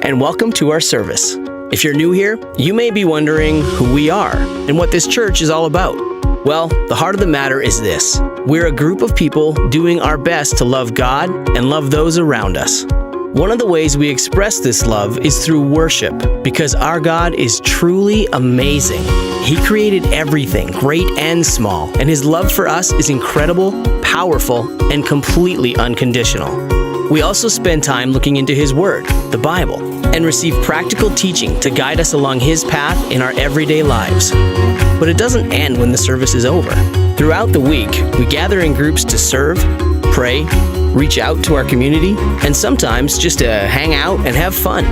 and welcome to our service. If you're new here, you may be wondering who we are and what this church is all about. Well, the heart of the matter is this. We're a group of people doing our best to love God and love those around us. One of the ways we express this love is through worship, because our God is truly amazing. He created everything, great and small, and His love for us is incredible, powerful, and completely unconditional. We also spend time looking into His Word, the Bible, and receive practical teaching to guide us along His path in our everyday lives. But it doesn't end when the service is over. Throughout the week, we gather in groups to serve, pray, reach out to our community, and sometimes just to hang out and have fun.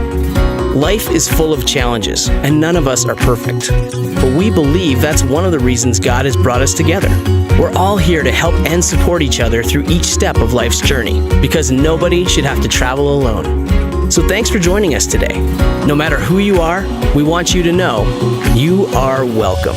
Life is full of challenges, and none of us are perfect. But we believe that's one of the reasons God has brought us together. We're all here to help and support each other through each step of life's journey, because nobody should have to travel alone. So thanks for joining us today. No matter who you are, we want you to know you are welcome.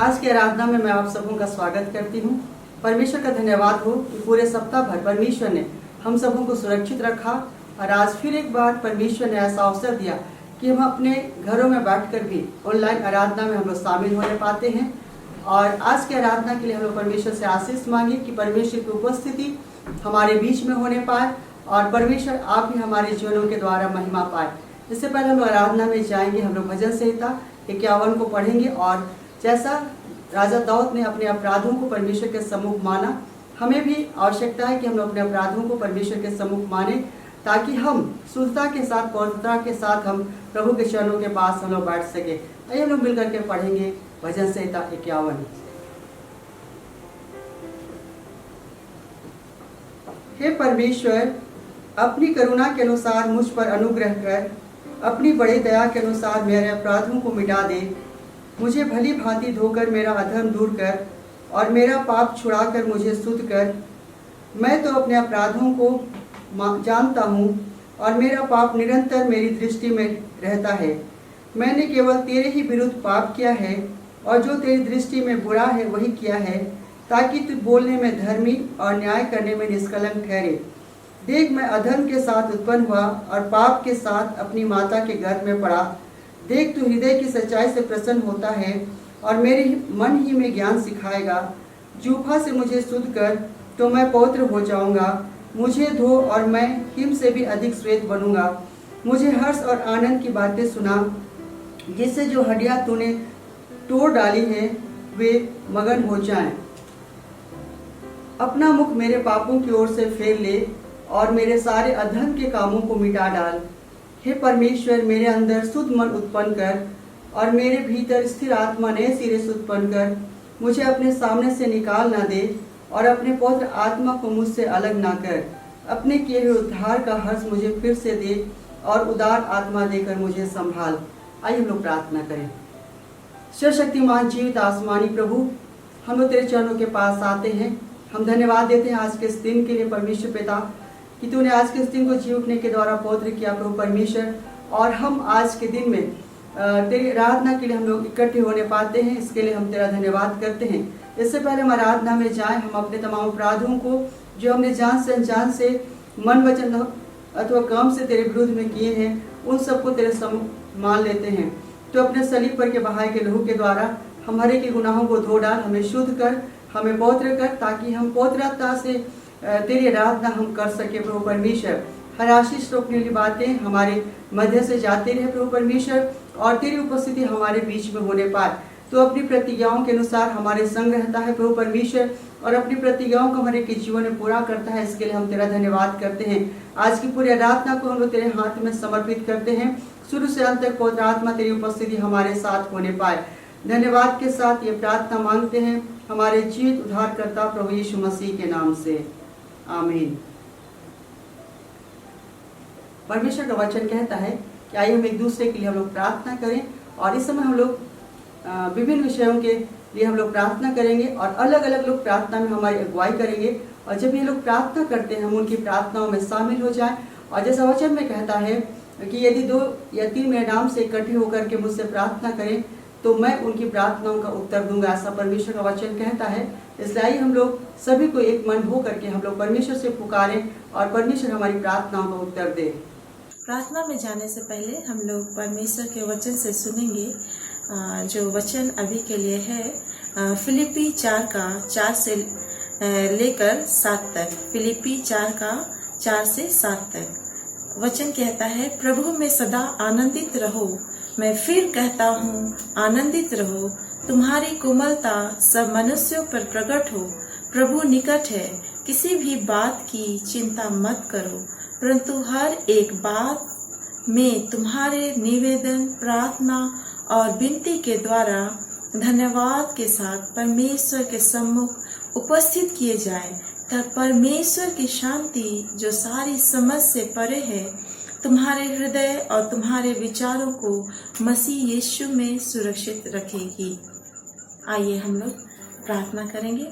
आज की आराधना में मैं आप सबों का स्वागत करती हूँ। परमेश्वर का धन्यवाद हो कि पूरे सप्ताह भर परमेश्वर ने हम सबों को सुरक्षित रखा और आज फिर एक बार परमेश्वर ने ऐसा अवसर दिया कि हम अपने घरों में बैठकर भी ऑनलाइन आराधना में हम लोग शामिल होने पाते हैं। और आज की आराधना के लिए हम लोग परमेश्वर से आशीष मांगे कि परमेश्वर की उपस्थिति हमारे बीच में होने पाए और परमेश्वर आप भी हमारे जीवनों के द्वारा महिमा पाए। इससे पहले हम लोग आराधना में जाएंगे, हम लोग भजन संहिता 51 को पढ़ेंगे और जैसा राजा दाऊद ने अपने अपराधों को परमेश्वर के सम्मुख माना, हमें भी आवश्यकता है कि हम अपने अपराधों को परमेश्वर के सम्मुख माने, ताकि हम शुद्धता के साथ, पवित्रता के साथ हम प्रभु के चरणों के पास हम लोग बैठ सके। आइए हम लोग मिलकर के पढ़ेंगे भजन संहिता 51। हे परमेश्वर, अपनी करुणा के अनुसार मुझ पर अनुग्रह कर, अपनी बड़ी दया के अनुसार मेरे अपराधों को मिटा दे। मुझे भली भांति धोकर मेरा अधर्म दूर कर और मेरा पाप छुड़ाकर मुझे शुद्ध कर। मैं तो अपने अपराधों को जानता हूँ और मेरा पाप निरंतर मेरी दृष्टि में रहता है। मैंने केवल तेरे ही विरुद्ध पाप किया है और जो तेरी दृष्टि में बुरा है वही किया है, ताकि तू बोलने में धर्मी और न्याय करने में निष्कलंक ठहरे। देख, मैं अधर्म के साथ उत्पन्न हुआ और पाप के साथ अपनी माता के गर्भ में पड़ा। देख, तू हृदय की सच्चाई से प्रसन्न होता है और मेरे मन ही में ज्ञान सिखाएगा। जूफा से मुझे शुद्ध कर तो मैं पवित्र हो जाऊंगा। मुझे धो और मैं हिम से भी अधिक श्वेत बनूंगा। मुझे हर्ष और आनंद की बातें सुना, जिससे जो हड्डियां तूने तोड़ डाली हैं वे मगन हो जाएं। अपना मुख मेरे पापों की ओर से फेर ले और मेरे सारे अधर्म के कामों को मिटा डाल। हे परमेश्वर, मेरे अंदर शुद्ध मन उत्पन्न कर और मेरे भीतर स्थिर आत्मा नए सिरे से उत्पन्न कर। मुझे अपने सामने से निकाल ना दे और अपने पवित्र आत्मा को मुझसे अलग ना कर। अपने किए हुए उद्धार का हर्ष मुझे फिर से दे और उदार आत्मा देकर मुझे संभाल। आइए हम लोग प्रार्थना करें। सर्वशक्तिमान जीवित आसमानी प्रभु, हम लोग तेरे चरणों के पास आते हैं। हम धन्यवाद देते हैं आज के इस दिन के लिए परमेश्वर पिता, कि तूने आज के इस दिन को जी उठने के द्वारा पवित्र किया प्रभु परमेश्वर। और हम आज के दिन में तेरी आराधना के लिए हम लोग इकट्ठे होने पाते हैं, इसके लिए हम तेरा धन्यवाद करते हैं। इससे पहले हम आराधना में जाएं, हम अपने तमाम अपराधों को जो हमने जान से अनजान से मन वचन अथवा काम से तेरे विरुद्ध में किए हैं, उन सबको तेरे सम्मुख मान लेते हैं। तो अपने सलीब पर के बहाए के लहू के द्वारा हमारे के गुनाहों को धो डाल, हमें शुद्ध कर, हमें पवित्र कर, ताकि हम पवित्रता से तेरी आराधना हम कर सके प्रभु परमेश्वर। हर आशीष रोकने वाली बातें हमारे मध्य से जाते रहे प्रभु परमेश्वर, और तेरी उपस्थिति हमारे बीच में होने पाए। तो अपनी प्रतिज्ञाओं के अनुसार हमारे संग रहता है प्रभु परमेश्वर, और अपनी प्रतिज्ञाओं को हमारे के जीवन में पूरा करता है। इसके लिए हम तेरा धन्यवाद करते हैं। आज की पूरी आराधना को हम लोग तेरे हाथ में समर्पित करते हैं। शुरू से अंत तक पवित्र आत्मा तेरी उपस्थिति हमारे साथ होने पाए। धन्यवाद के साथ ये प्रार्थना मांगते हैं हमारे जीवित उद्धारकर्ता प्रभु यीशु मसीह के नाम से, आमीन। परमेश्वर का वचन कहता है कि आइए हम एक दूसरे के लिए हम लोग प्रार्थना करें। और इस समय हम लोग विभिन्न विषयों के लिए हम लोग प्रार्थना करेंगे और अलग अलग लोग प्रार्थना में हमारी अगुवाई करेंगे। और जब ये लोग प्रार्थना करते हैं हम उनकी प्रार्थनाओं में शामिल हो जाएं। और जैसा वचन में कहता है कि यदि 2 या 3 मेरे नाम से इकट्ठे होकर के मुझसे प्रार्थना करें तो मैं उनकी प्रार्थनाओं का उत्तर दूंगा, ऐसा परमेश्वर का वचन कहता है। इसलिए आइए हम लोग सभी को एक मन हो करके हम लोग परमेश्वर से पुकारें और परमेश्वर हमारी प्रार्थनाओं का उत्तर दे। प्रार्थना में जाने से पहले हम लोग परमेश्वर के वचन से सुनेंगे। जो वचन अभी के लिए है फिलिपी 4 का 4 से लेकर 7 तक। फिलिपी 4 का 4 से 7 तक वचन कहता है, प्रभु में सदा आनंदित रहो। मैं फिर कहता हूँ आनंदित रहो। तुम्हारी कोमलता सब मनुष्यों पर प्रकट हो। प्रभु निकट है। किसी भी बात की चिंता मत करो, परंतु हर एक बात में तुम्हारे निवेदन, प्रार्थना और विनती के द्वारा धन्यवाद के साथ परमेश्वर के सम्मुख उपस्थित किए जाए। तब परमेश्वर की शांति जो सारी समझ से परे है तुम्हारे हृदय और तुम्हारे विचारों को मसीह यीशु में सुरक्षित रखेगी। आइए हम लोग प्रार्थना करेंगे।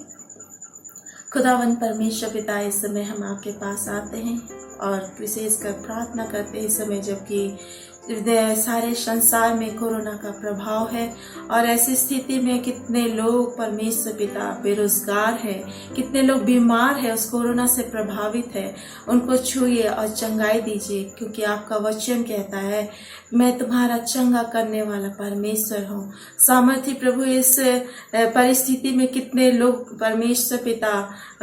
खुदावन परमेश्वर पिता, इस समय हम आपके पास आते हैं और विशेषकर प्रार्थना करते हैं इस समय जबकि सारे संसार में कोरोना का प्रभाव है और ऐसी स्थिति में कितने लोग परमेश्वर पिता बेरोजगार है, कितने लोग बीमार है, उस कोरोना से प्रभावित है। उनको छूइए और चंगाई दीजिए, क्योंकि आपका वचन कहता है मैं तुम्हारा चंगा करने वाला परमेश्वर हूँ। सामर्थी प्रभु, इस परिस्थिति में कितने लोग परमेश्वर पिता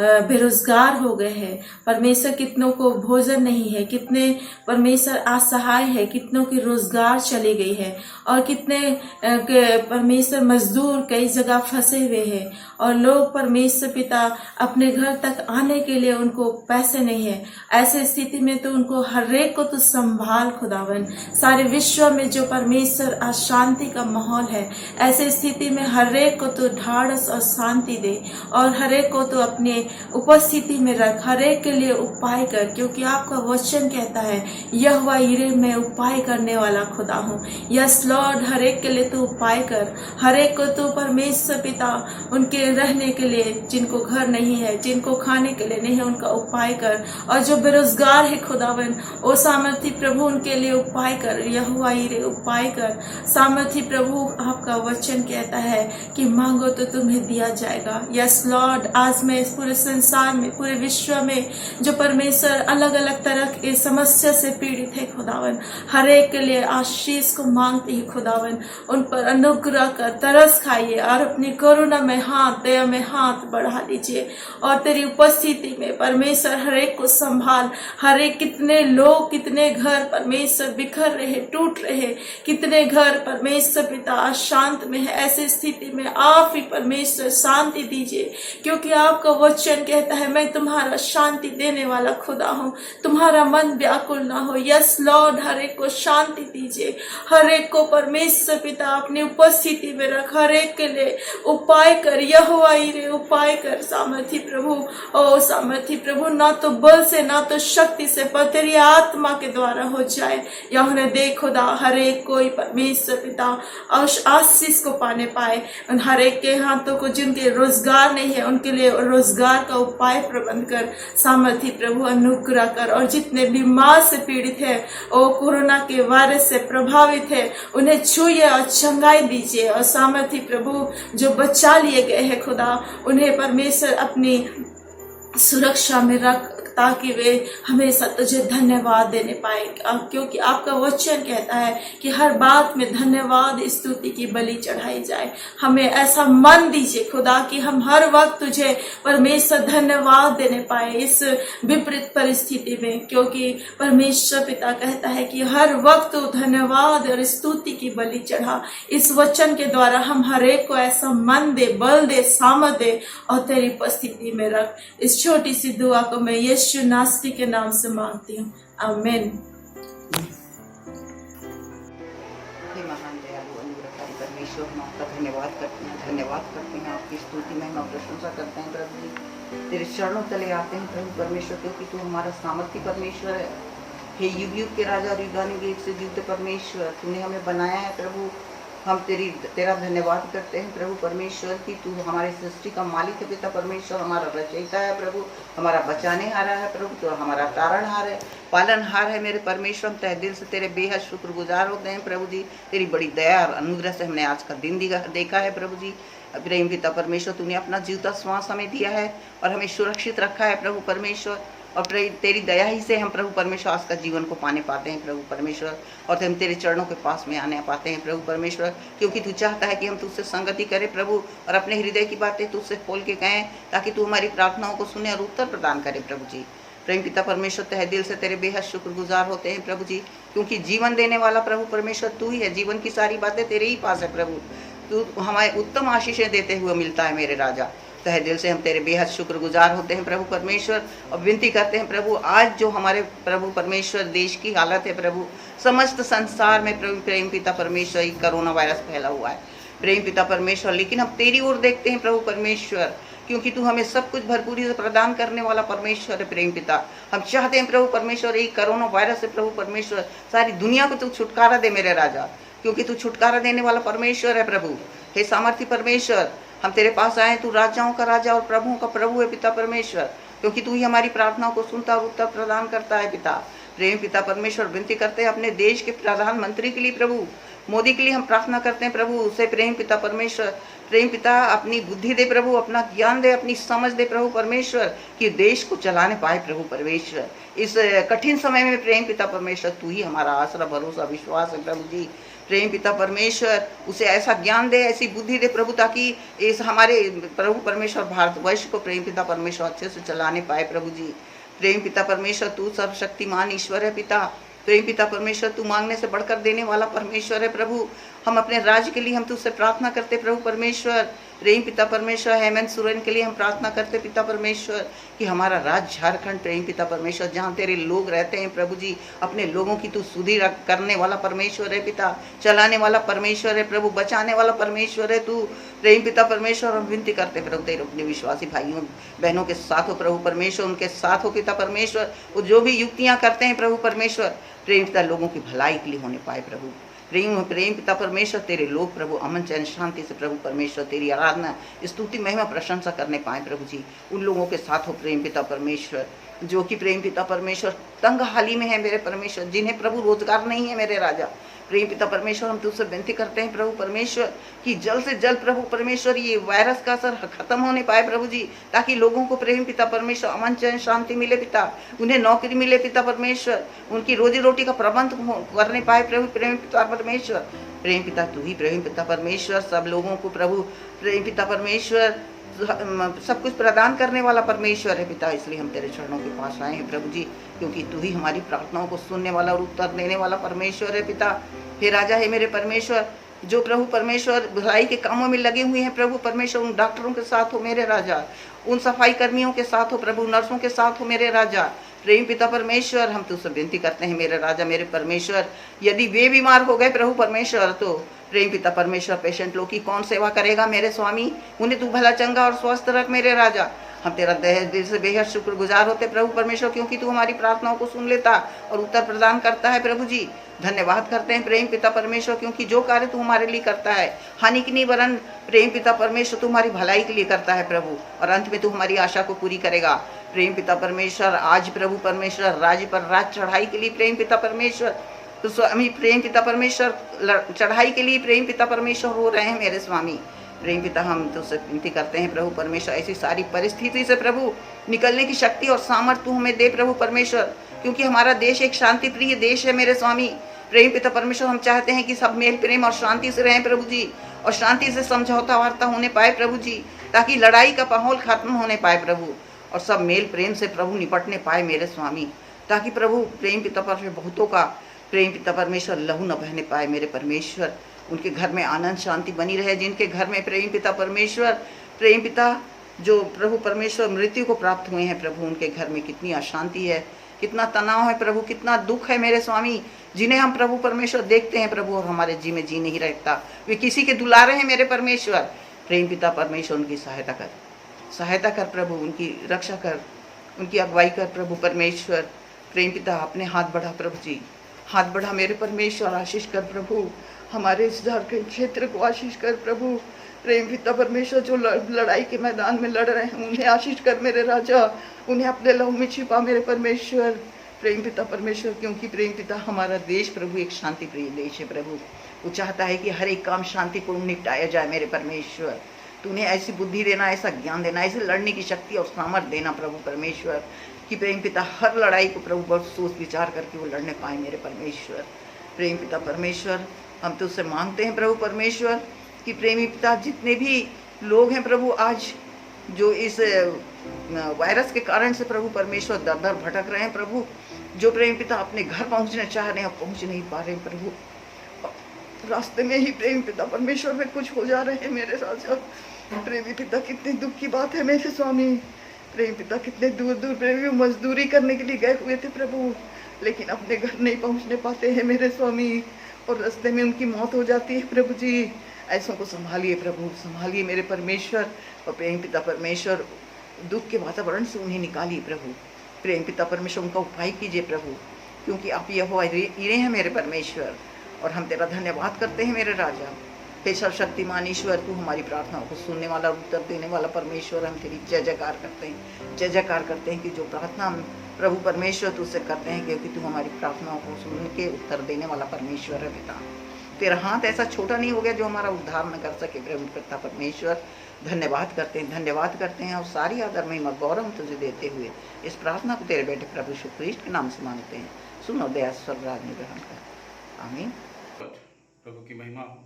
बेरोजगार हो गए हैं। परमेश्वर कितनों को भोजन नहीं है, कितने परमेश्वर असहाय है, कितनों की रोजगार चली गई है और कितने परमेश्वर मजदूर कई जगह फंसे हुए हैं और लोग परमेश्वर पिता अपने घर तक आने के लिए उनको पैसे नहीं है। ऐसे स्थिति में तो उनको हर एक को तो संभाल खुदावन। सारे विश्व में जो परमेश्वर अशांति का माहौल है, ऐसे स्थिति में हर एक को तो ढाढ़स और शांति दे और हर एक को तो अपने उपस्थिति में रख, हर एक के लिए उपाय कर, क्योंकि आपका वचन कहता है यहोवा यिरे मैं उपाय करने वाला खुदा हूँ। यस लॉर्ड, हर एक के लिए तो उपाय कर, हर एक को तो परमेश्वर पिता उनके रहने के लिए, जिनको घर नहीं है, जिनको खाने के लिए नहीं है, उनका उपाय कर। और जो बेरोजगार है खुदावन, ओ सामर्थी प्रभु उनके लिए उपाय कर, यहोवा यिरे उपाय कर। सामर्थी प्रभु, आपका वचन कहता है कि मांगो तो तुम्हें दिया जाएगा। यस लॉर्ड, आज मैं इस पूरे संसार में, पूरे विश्व में जो परमेश्वर अलग अलग तरह के समस्या से पीड़ित है खुदावन, हर एक के लिए आशीष को मांगती है खुदावन। उन पर अनुग्रह कर, तरस खाइए और अपनी करुणा में हाथ, दया में हाथ बढ़ा लीजिए और तेरी उपस्थिति में परमेश्वर हर एक को संभाल। हर एक, कितने लोग, कितने घर परमेश्वर बिखर रहे, टूट रहे, कितने घर परमेश्वर पिता अशांत में है। ऐसी स्थिति में आप ही परमेश्वर शांति दीजिए, क्योंकि आपका वचन कहता है मैं तुम्हारा शांति देने वाला खुदा हूँ, तुम्हारा मन व्याकुल ना हो। यस लॉर्ड, हर एक को शांति दीजिए, हर एक को परमेश्वर पिता अपनी उपस्थिति में रख, हर एक के लिए उपाय कर, यहोवा यिरे उपाय कर। सामर्थी प्रभु, ओ सामर्थी प्रभु, ना तो बल से ना तो शक्ति से, पर तेरी आत्मा के द्वारा हो जाए। यहोवा दे खुदा, हर एक कोई परमेश्वर पिता आशीष को पाने पाए। हर एक के हाथों को, जिनके रोजगार नहीं है उनके लिए रोजगार का उपाय प्रबंध कर। सामर्थी प्रभु अनुग्रह कर, और जितने बीमार से पीड़ित है, ओ कोरोना के वायरस से प्रभावित है, उन्हें छूइए और चंगाई दीजिए। और सामर्थी प्रभु जो बचा लिए गए हैं खुदा, उन्हें परमेश्वर अपनी सुरक्षा में रख, ताकि वे हमेशा तुझे धन्यवाद देने पाए, क्योंकि आपका वचन कहता है कि हर बात में धन्यवाद स्तुति की बलि चढ़ाई जाए। हमें ऐसा मन दीजिए खुदा कि हम हर वक्त तुझे परमेश्वर धन्यवाद देने पाए इस विपरीत परिस्थिति में, क्योंकि परमेश्वर पिता कहता है कि हर वक्त धन्यवाद और स्तुति की बलि चढ़ा। इस वचन के द्वारा हम हर एक को ऐसा मन दे, बल दे, सामर्थ दे और तेरी उपस्थिति में रख। इस छोटी सी दुआ को मैं यीशु नासरी के नाम से मांगती हूँ, आमीन। महान दयालु अनुग्रहकारी परमेश्वर, हम आपका धन्यवाद करते हैं, आपकी स्तुति में हम प्रशंसा करते हैं प्रभु जी। तेरे चरणों तले आते हैं प्रभु परमेश्वर, क्योंकि तू हमारा सामर्थी परमेश्वर है। हे युग युग के राजा और युगानुयुग से जीवते परमेश्वर, तूने हमें बनाया है प्रभु हम तेरा धन्यवाद करते हैं प्रभु परमेश्वर कि तू हमारे सृष्टि का मालिक है पिता परमेश्वर, हमारा रचयिता है प्रभु, हमारा बचाने हारा है प्रभु, तो हमारा तारणहार है, पालनहार है मेरे परमेश्वर। हम तहे दिल से तेरे बेहद शुक्रगुजार होते हैं प्रभु जी। तेरी बड़ी दया और अनुग्रह से हमने आज का दिन देखा है प्रभु जी। प्रेम पिता परमेश्वर, तूने अपना जीवता श्वास हमें दिया है और हमें सुरक्षित रखा है प्रभु परमेश्वर, और तेरी दया ही से हम प्रभु परमेश्वर आज का जीवन को पाने पाते हैं प्रभु परमेश्वर, और हम तेरे चरणों के पास में आने पाते हैं प्रभु परमेश्वर, क्योंकि तू चाहता है कि हम तुझसे संगति करें प्रभु, और अपने हृदय की बातें तुझसे खोल के कहें, ताकि तू हमारी प्रार्थनाओं को सुने और उत्तर प्रदान करे प्रभु जी। प्रेम पिता परमेश्वर, तहे दिल से तेरे बेहद शुक्रगुजार होते हैं प्रभु जी, क्योंकि जीवन देने वाला प्रभु परमेश्वर तू ही है। जीवन की सारी बातें तेरे ही पास है प्रभु, तू हमारे उत्तम आशीषें देते हुए मिलता है मेरे राजा। तहे दिल से हम तेरे बेहद शुक्रगुजार होते हैं प्रभु परमेश्वर, और विनती करते हैं प्रभु, आज जो हमारे प्रभु परमेश्वर देश की हालत है प्रभु, समस्त संसार में प्रभु प्रेम पिता परमेश्वर ये कोरोना वायरस फैला हुआ है प्रेम पिता परमेश्वर, लेकिन हम तेरी ओर देखते हैं प्रभु परमेश्वर, क्योंकि तू हमें सब कुछ भरपूरी से प्रदान करने वाला परमेश्वर है प्रेम पिता। हम चाहते हैं प्रभु परमेश्वर ये कोरोना वायरस से प्रभु परमेश्वर सारी दुनिया को तू छुटकारा दे मेरे राजा, क्योंकि तू छुटकारा देने वाला परमेश्वर है प्रभु। हे सामर्थी परमेश्वर, हम तेरे पास आए, तू राजाओं का राजा और प्रभुओं का प्रभु है पिता परमेश्वर, क्योंकि तू ही हमारी प्रार्थनाओं को सुनता और उत्तर प्रदान करता है पिता। प्रेम पिता परमेश्वर, विनती करते हैं अपने देश के प्रधानमंत्री के लिए प्रभु, मोदी के लिए हम प्रार्थना करते हैं प्रभु, उसे प्रेम पिता परमेश्वर, प्रेम पिता अपनी बुद्धि दे प्रभु, अपना ज्ञान दे, अपनी समझ दे प्रभु परमेश्वर, कि देश को चलाने पाए प्रभु परमेश्वर। इस कठिन समय में प्रेम पिता परमेश्वर तू ही हमारा आसरा भरोसा विश्वास है प्रभु जी। प्रेम पिता परमेश्वर, उसे ऐसा ज्ञान दे, ऐसी बुद्धि दे प्रभु, ताकि इस हमारे प्रभु परमेश्वर भारतवर्ष को प्रेम पिता परमेश्वर अच्छे से चलाने पाए प्रभु जी। प्रेम पिता परमेश्वर, तू सर्वशक्तिमान ईश्वर है पिता। प्रेम पिता परमेश्वर, तू मांगने से बढ़कर देने वाला परमेश्वर है प्रभु। हम अपने राज्य के लिए हम तुझसे प्रार्थना करते प्रभु परमेश्वर। प्रेम पिता परमेश्वर, हेमंत सोरेन के लिए हम प्रार्थना करते पिता परमेश्वर, कि हमारा राज्य झारखंड प्रेम पिता परमेश्वर, जहाँ तेरे लोग रहते हैं प्रभु जी, अपने लोगों की तू सुधि करने वाला परमेश्वर है पिता, चलाने वाला परमेश्वर है प्रभु, बचाने वाला परमेश्वर है तू प्रेम पिता परमेश्वर। हम विनती करते प्रभु तेरे अपने विश्वासी भाइयों बहनों के साथ हो प्रभु परमेश्वर, उनके साथ हो पिता परमेश्वर, वो जो भी युक्तियाँ करते हैं प्रभु परमेश्वर, प्रेम पिता लोगों की भलाई के लिए होने पाए प्रभु। प्रेम पिता परमेश्वर, तेरे लोग प्रभु अमन चैन शांति से प्रभु परमेश्वर तेरी आराधना स्तुति महिमा प्रशंसा करने पाए प्रभु जी। उन लोगों के साथ हो प्रेम पिता परमेश्वर, जो कि प्रेम पिता परमेश्वर तंग हाली में है मेरे परमेश्वर, जिन्हें प्रभु रोजगार नहीं है मेरे राजा। प्रेम पिता परमेश्वर, हम तुझसे विनती करते हैं प्रभु परमेश्वर, कि जल्द से जल्द प्रभु परमेश्वर ये वायरस का असर खत्म होने पाए प्रभु जी, ताकि लोगों को प्रेम पिता परमेश्वर अमन चैन शांति मिले पिता, उन्हें नौकरी मिले पिता परमेश्वर, उनकी रोजी रोटी का प्रबंध करने पाए प्रभु प्रेम पिता परमेश्वर। प्रेम पिता तू ही प्रेम पिता परमेश्वर सब लोगों को प्रभु प्रेम पिता परमेश्वर सब कुछ प्रदान करने वाला परमेश्वर है पिता। इसलिए हम तेरे चरणों के पास आए हैं प्रभु जी, क्योंकि तू ही हमारी प्रार्थनाओं को सुनने वाला और उत्तर देने वाला परमेश्वर है पिता। हे राजा है मेरे परमेश्वर, जो प्रभु परमेश्वर भलाई के कामों में लगे हुए हैं प्रभु परमेश्वर, उन डॉक्टरों के साथ हो मेरे राजा, उन सफाई कर्मियों के साथ हो प्रभु, नर्सों के साथ हो मेरे राजा। प्रेम पिता परमेश्वर, हम तुझसे विनती करते हैं मेरे राजा मेरे परमेश्वर, यदि वे बीमार हो गए प्रभु परमेश्वर, तो प्रेम पिता परमेश्वर पेशेंट लोग की कौन सेवा करेगा मेरे स्वामी, उन्हें तू भला चंगा और स्वस्थ रख मेरे राजा। हम तेरा दिल से बेहद शुक्रगुजार होते प्रभु परमेश्वर, क्योंकि तू हमारी प्रार्थनाओं को सुन लेता और उत्तर प्रदान करता है प्रभु जी। धन्यवाद करते हैं प्रेम पिता परमेश्वर, क्योंकि जो कार्य तू हमारे लिए करता है हानि की नहीं वरन प्रेम पिता परमेश्वर तू हमारी भलाई के लिए करता है प्रभु, और अंत में तू हमारी आशा को पूरी करेगा। प्रेम पिता परमेश्वर, आज प्रभु परमेश्वर राज्य पर राज चढ़ाई के लिए प्रेम पिता परमेश्वर, तो स्वामी प्रेम पिता परमेश्वर चढ़ाई के लिए प्रेम पिता परमेश्वर हो रहे हैं मेरे स्वामी। प्रेम पिता, हम तुझसे विनती करते हैं प्रभु परमेश्वर, ऐसी सारी परिस्थिति से प्रभु निकलने की शक्ति और सामर्थ्य तू हमें दे प्रभु परमेश्वर, क्योंकि हमारा देश एक शांति प्रिय देश है मेरे स्वामी। प्रेम पिता परमेश्वर, हम चाहते हैं कि सब मेल प्रेम और शांति से रहें प्रभु जी, और शांति से समझौता वार्ता होने पाए प्रभु जी, ताकि लड़ाई का माहौल खत्म होने पाए प्रभु, और सब मेल प्रेम से प्रभु निपटने पाए मेरे स्वामी, ताकि प्रभु प्रेम पिता परमेश्वर बहुतों का प्रेम पिता परमेश्वर लहू न बहने पाए मेरे परमेश्वर, उनके घर में आनंद शांति बनी रहे, जिनके घर में प्रेम पिता परमेश्वर प्रेम पिता जो प्रभु परमेश्वर मृत्यु को प्राप्त हुए हैं प्रभु, उनके घर में कितनी अशांति है, कितना तनाव है प्रभु, कितना दुख है मेरे स्वामी, जिन्हें हम प्रभु परमेश्वर देखते हैं प्रभु, और हमारे जी में जी नहीं रहता, वे किसी के दुलारे हैं मेरे परमेश्वर। प्रेम पिता परमेश्वर, उनकी सहायता कर प्रभु, उनकी रक्षा कर, उनकी अगुवाई कर प्रभु परमेश्वर। प्रेम पिता, अपने हाथ बढ़ा प्रभु जी, हाथ बढ़ा मेरे परमेश्वर, आशीष कर प्रभु, हमारे इस झारखंड क्षेत्र को आशीष कर प्रभु। प्रेम पिता परमेश्वर, जो लड़ाई के मैदान में लड़ रहे हैं उन्हें आशीष कर मेरे राजा, उन्हें अपने लहू में छिपा मेरे परमेश्वर। प्रेम पिता परमेश्वर, क्योंकि प्रेम पिता हमारा देश प्रभु एक शांति प्रिय देश है प्रभु। वो चाहता है कि हर एक काम शांतिपूर्ण निपटाया जाए मेरे परमेश्वर। तूने ऐसी बुद्धि देना, ऐसा ज्ञान देना, ऐसे लड़ने की शक्ति और सामर्थ्य देना प्रभु परमेश्वर, कि प्रेम पिता हर लड़ाई को प्रभु बहुत सोच विचार करके वो लड़ने पाए मेरे परमेश्वर। प्रेम पिता परमेश्वर, हम तुझसे मांगते हैं प्रभु परमेश्वर कि प्रेमी पिता जितने भी लोग हैं प्रभु आज जो इस वायरस के कारण से प्रभु परमेश्वर दर दर भटक रहे हैं प्रभु, जो प्रेम पिता अपने घर पहुंचना चाह रहे हैं पहुंच नहीं पा रहे हैं प्रभु, रास्ते में ही प्रेम पिता परमेश्वर में कुछ हो जा रहे हैं मेरे राजा। प्रेमी पिता, कितनी दुख की बात है मेरे स्वामी। प्रेम पिता कितने दूर दूर प्रेमी मजदूरी करने के लिए गए हुए थे प्रभु, लेकिन अपने घर नहीं पहुंचने पाते हैं मेरे स्वामी, और रास्ते में उनकी मौत हो जाती है प्रभु जी। ऐसों को संभालिए प्रभु, संभालिए मेरे परमेश्वर। और प्रेम पिता परमेश्वर, दुख के वातावरण से उन्हें निकालिए प्रभु। प्रेम पिता परमेश्वर, उनका उपाय कीजिए प्रभु, क्योंकि आप यहोवा यीरे हैं मेरे परमेश्वर, और हम तेरा धन्यवाद करते हैं मेरे राजा। हे सर्वशक्तिमान ईश्वर, तू हमारी प्रार्थनाओं को सुनने वाला, उत्तर देने वाला परमेश्वर, हम तेरी जय जयकार करते हैं, जय जयकार करते हैं कि जो प्रार्थना हम प्रभु परमेश्वर तुझसे करते हैं, क्योंकि तू हमारी प्रार्थनाओं को सुन के उत्तर देने वाला परमेश्वर है पिता। तेरा हाथ ऐसा छोटा नहीं हो गया जो हमारा उद्धार न कर सके प्रभु पिता परमेश्वर। धन्यवाद करते हैं, धन्यवाद करते हैं, और सारी आदर महिमा गौरव तुझे देते हुए इस प्रार्थना को तेरे बेटे प्रभु यीशु ख्रीष्ट के नाम से मांगते हैं। सुनो दया स्वर्गराज में ग्रहण कर, आमीन। प्रभु की महिमा हो।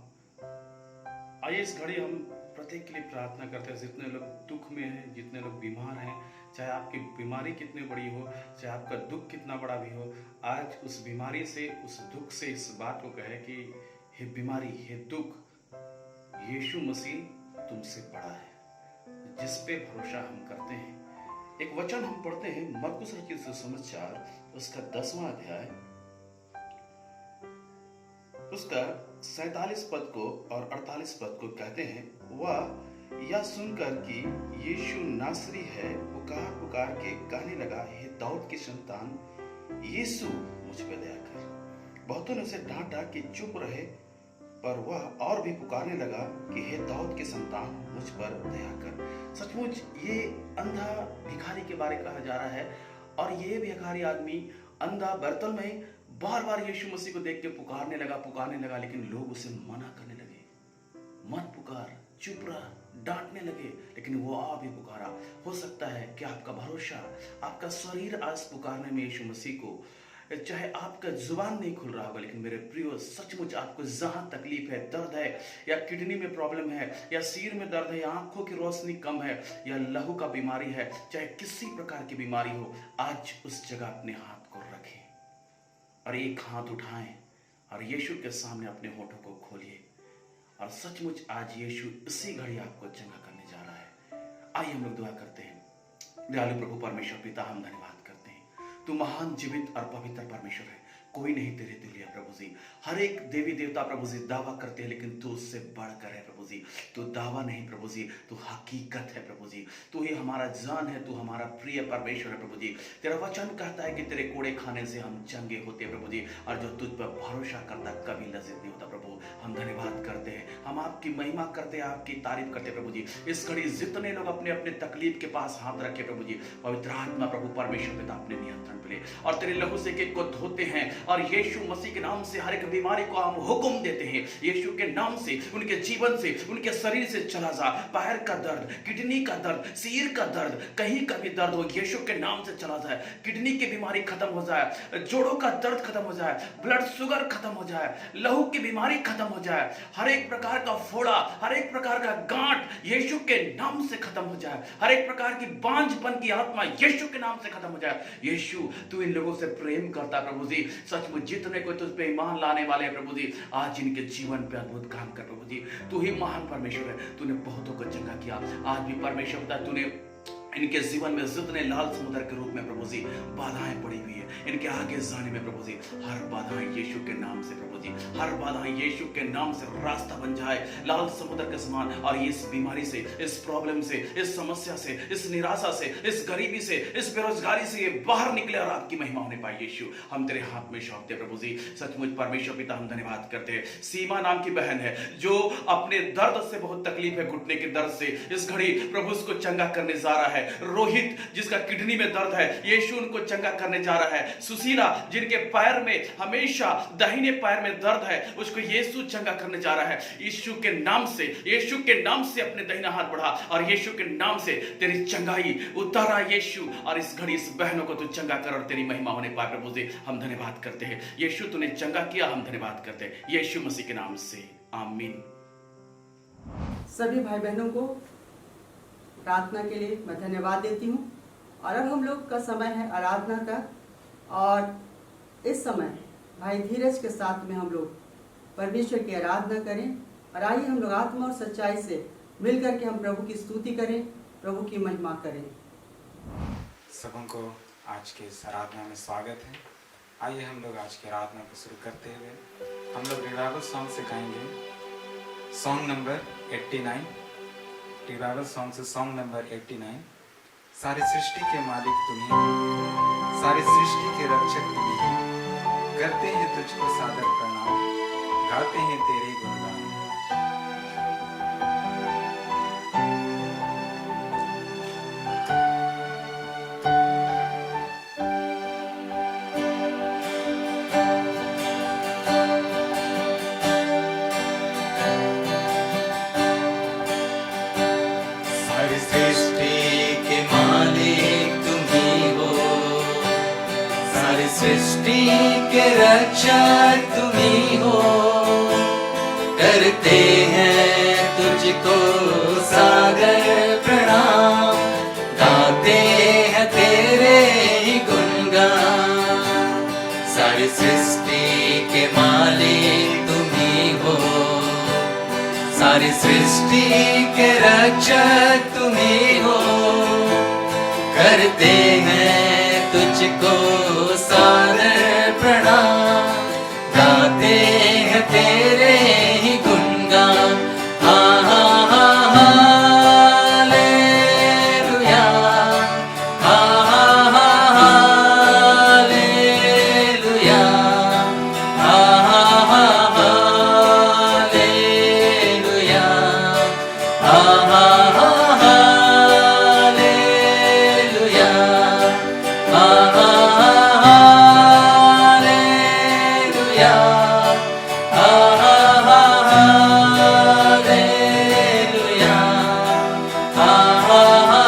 आइए इस घड़ी हम प्रत्येक के लिए प्रार्थना करते हैं, जितने लोग दुख में हैं, जितने लोग बीमार हैं, चाहे आपकी बीमारी कितनी बड़ी हो, चाहे आपका दुख कितना बड़ा भी हो, आज उस बीमारी से, उस दुख से इस बात को कहे कि हे बीमारी, हे दुख, यीशु मसीह तुमसे बड़ा है, जिस पे भरोसा हम करते हैं। एक वचन हम पढ़ते हैं मरकुस रचित सुसमाचार उसका 10वां अध्याय, उसका 47 पद को और 48 पद को कहते हैं, वह यह सुनकर कि यीशु नासरी है, पुकार पुकार के कहने लगा, हे दाऊद की संतान यीशु मुझ पर दया कर। बहुतों ने उसे डांटा कि चुप रहे, पर वह और भी पुकारने लगा कि हे दाऊद की संतान मुझ पर दया कर। सचमुच ये अंधा भिखारी के बारे में कहा जा रहा है, और ये भिखारी आदमी अंधा बर्तन में बार बार यीशु मसीह को देख के पुकारने लगा, लेकिन लोग उसे मना करने लगे, मत पुकार, चुप रह, डांटने लगे, लेकिन वो आ भी पुकारा। हो सकता है कि आपका भरोसा, आपका शरीर आज पुकारने में यीशु मसीह को, चाहे आपका जुबान नहीं खुल रहा होगा, लेकिन मेरे प्रियो सचमुच आपको जहां तकलीफ है, दर्द है, या किडनी में प्रॉब्लम है, या सिर में दर्द है, या आंखों की रोशनी कम है, या लहू का बीमारी है, चाहे किसी प्रकार की बीमारी हो, आज उस जगह अपने हाथ को रखें और एक हाथ उठाएं और यीशु के सामने अपने होठों को खोलिए, और सचमुच आज यीशु इसी घड़ी आपको चंगा करने जा रहा है। आइए हम लोग दुआ करते हैं। दयालु प्रभु परमेश्वर पिता, हम धन्यवाद करते हैं, तू महान, जीवित और पवित्र परमेश्वर है, कोई नहीं तेरे तुल्य प्रभु जी। हर एक देवी देवता प्रभु जी दावा करते हैं, लेकिन तू उससे बढ़कर है प्रभु जी। तू दावा नहीं प्रभु जी, तू हकीकत है प्रभु जी। तू ही हमारा जान है, तू हमारा प्रिय परमेश्वर है प्रभु जी। तेरा वचन कहता है कि तेरे कोड़े खाने से हम चंगे होते हैं प्रभु जी, और जो तुझ पर भरोसा करता कभी लज्जित नहीं होता प्रभु। हम धन्यवाद करते हैं, हम आपकी महिमा करते हैं, आपकी तारीफ करते हैं प्रभु जी। इस घड़ी जितने लोग अपने अपने तकलीफ के पास हाथ रखे प्रभु जी, पवित्र आत्मा प्रभु परमेश्वर पिता अपने नियंत्रण पे ले, और तेरे लहू से एक को धोते हैं, और यीशु मसीह के नाम से हर एक बीमारी को हम हुक्म देते हैं, यीशु के नाम से उनके जीवन से, उनके शरीर से चला जा। पैर का दर्द, किडनी का दर्द, सिर का दर्द, कहीं का भी दर्द हो, यीशु के नाम से चला जाए। किडनी की बीमारी खत्म हो जाए, जोड़ों का दर्द खत्म हो जाए, ब्लड शुगर खत्म हो जाए, लहू की बीमारी खत्म हो जाए, हर एक प्रकार का फोड़ा, हर एक प्रकार का गांठ यीशु के नाम से खत्म हो जाए, हर एक प्रकार की बांझपन की आत्मा यीशु के नाम से खत्म हो जाए। यीशु तू इन लोगों से प्रेम करता प्रभु जी, सचमुच जितने कोई तुझ पे ईमान लाने वाले हैं प्रभु जी, आज इनके जीवन पे अद्भुत काम कर प्रभु जी। तू ही महान परमेश्वर है, तूने बहुतों को चंगा किया। आज भी परमेश्वर पिता तूने इनके जीवन में जितने लाल समुद्र के रूप में प्रभु जी बाधाएं पड़ी हुई है, इनके आगे जाने में प्रभु जी हर बाधाएं यीशु के नाम से प्रभु जी, हर बाधाएं यीशु के नाम से रास्ता बन जाए लाल समुद्र के समान। और इस बीमारी से, इस प्रॉब्लम से, इस समस्या से, इस निराशा से, इस गरीबी से, इस बेरोजगारी से ये बाहर निकले और आपकी महिमा होने पाए। यीशु हम तेरे हाथ में सौंपते प्रभु जी। सचमुच परमेश्वर पिता हम धन्यवाद करते हैं। सीमा नाम की बहन है जो अपने दर्द से बहुत तकलीफ है, घुटने के दर्द से, इस घड़ी प्रभु उसको चंगा करने जा रहा है। रोहित जिसका किडनी में दर्द है, यीशु उनको चंगा करने जा रहा है। सुशीला जिनके पैर में हमेशा दाहिने पैर में दर्द है, उसको यीशु चंगा करने जा रहा है। यीशु के नाम से, यीशु के नाम से अपने दाहिना हाथ बढ़ा और यीशु के नाम से तेरी चंगाई उतारा यीशु। और इस घड़ी इस बहनों को तू चंगा कर और तेरी महिमा होने पाए प्रभु जी। हम धन्यवाद करते हैं यीशु, तूने चंगा किया, हम धन्यवाद करते हैं यीशु मसीह के नाम से, आमीन। सभी भाई बहनों को प्रार्थना के लिए मैं धन्यवाद देती हूँ। और अब हम लोग का समय है आराधना का, और इस समय भाई धीरज के साथ में हम लोग परमेश्वर की आराधना करें। और आइए हम लोग आत्मा और सच्चाई से मिलकर के हम प्रभु की स्तुति करें, प्रभु की महिमा करें। सबों को आज के इस आराधना में स्वागत है। आइए हम लोग आज की आराधना को शुरू करते हुए हम लोग रिवाइवल सॉन्ग से गाएंगे, सॉन्ग नंबर 89। रिवाइवल सॉन्ग से सॉन्ग नंबर 89। सारी सृष्टि के मालिक तुम ही हो, सारी सृष्टि के रक्षक तुम ही हो, करते हैं तुझको सादर प्रणाम, गाते हैं तेरे गुणगान। सृष्टि के रक्षक तुम ही हो, करते हैं तुझको सागर प्रणाम, गाते हैं तेरे ही गुणगान। सारी सृष्टि के मालिक तुम ही हो, सारी सृष्टि के रक्षक तुम ही हो, करते हैं तुझको सादर प्रणाम, गाते हैं तेरे ही गुणगान। हा हा हा हालेलुया, हा हा हा हालेलुया, हा हा हा हालेलुया, हा हा हा हालेलुया, हा हा हालेलुया, हा हा हा हालेलुया, हा हा हा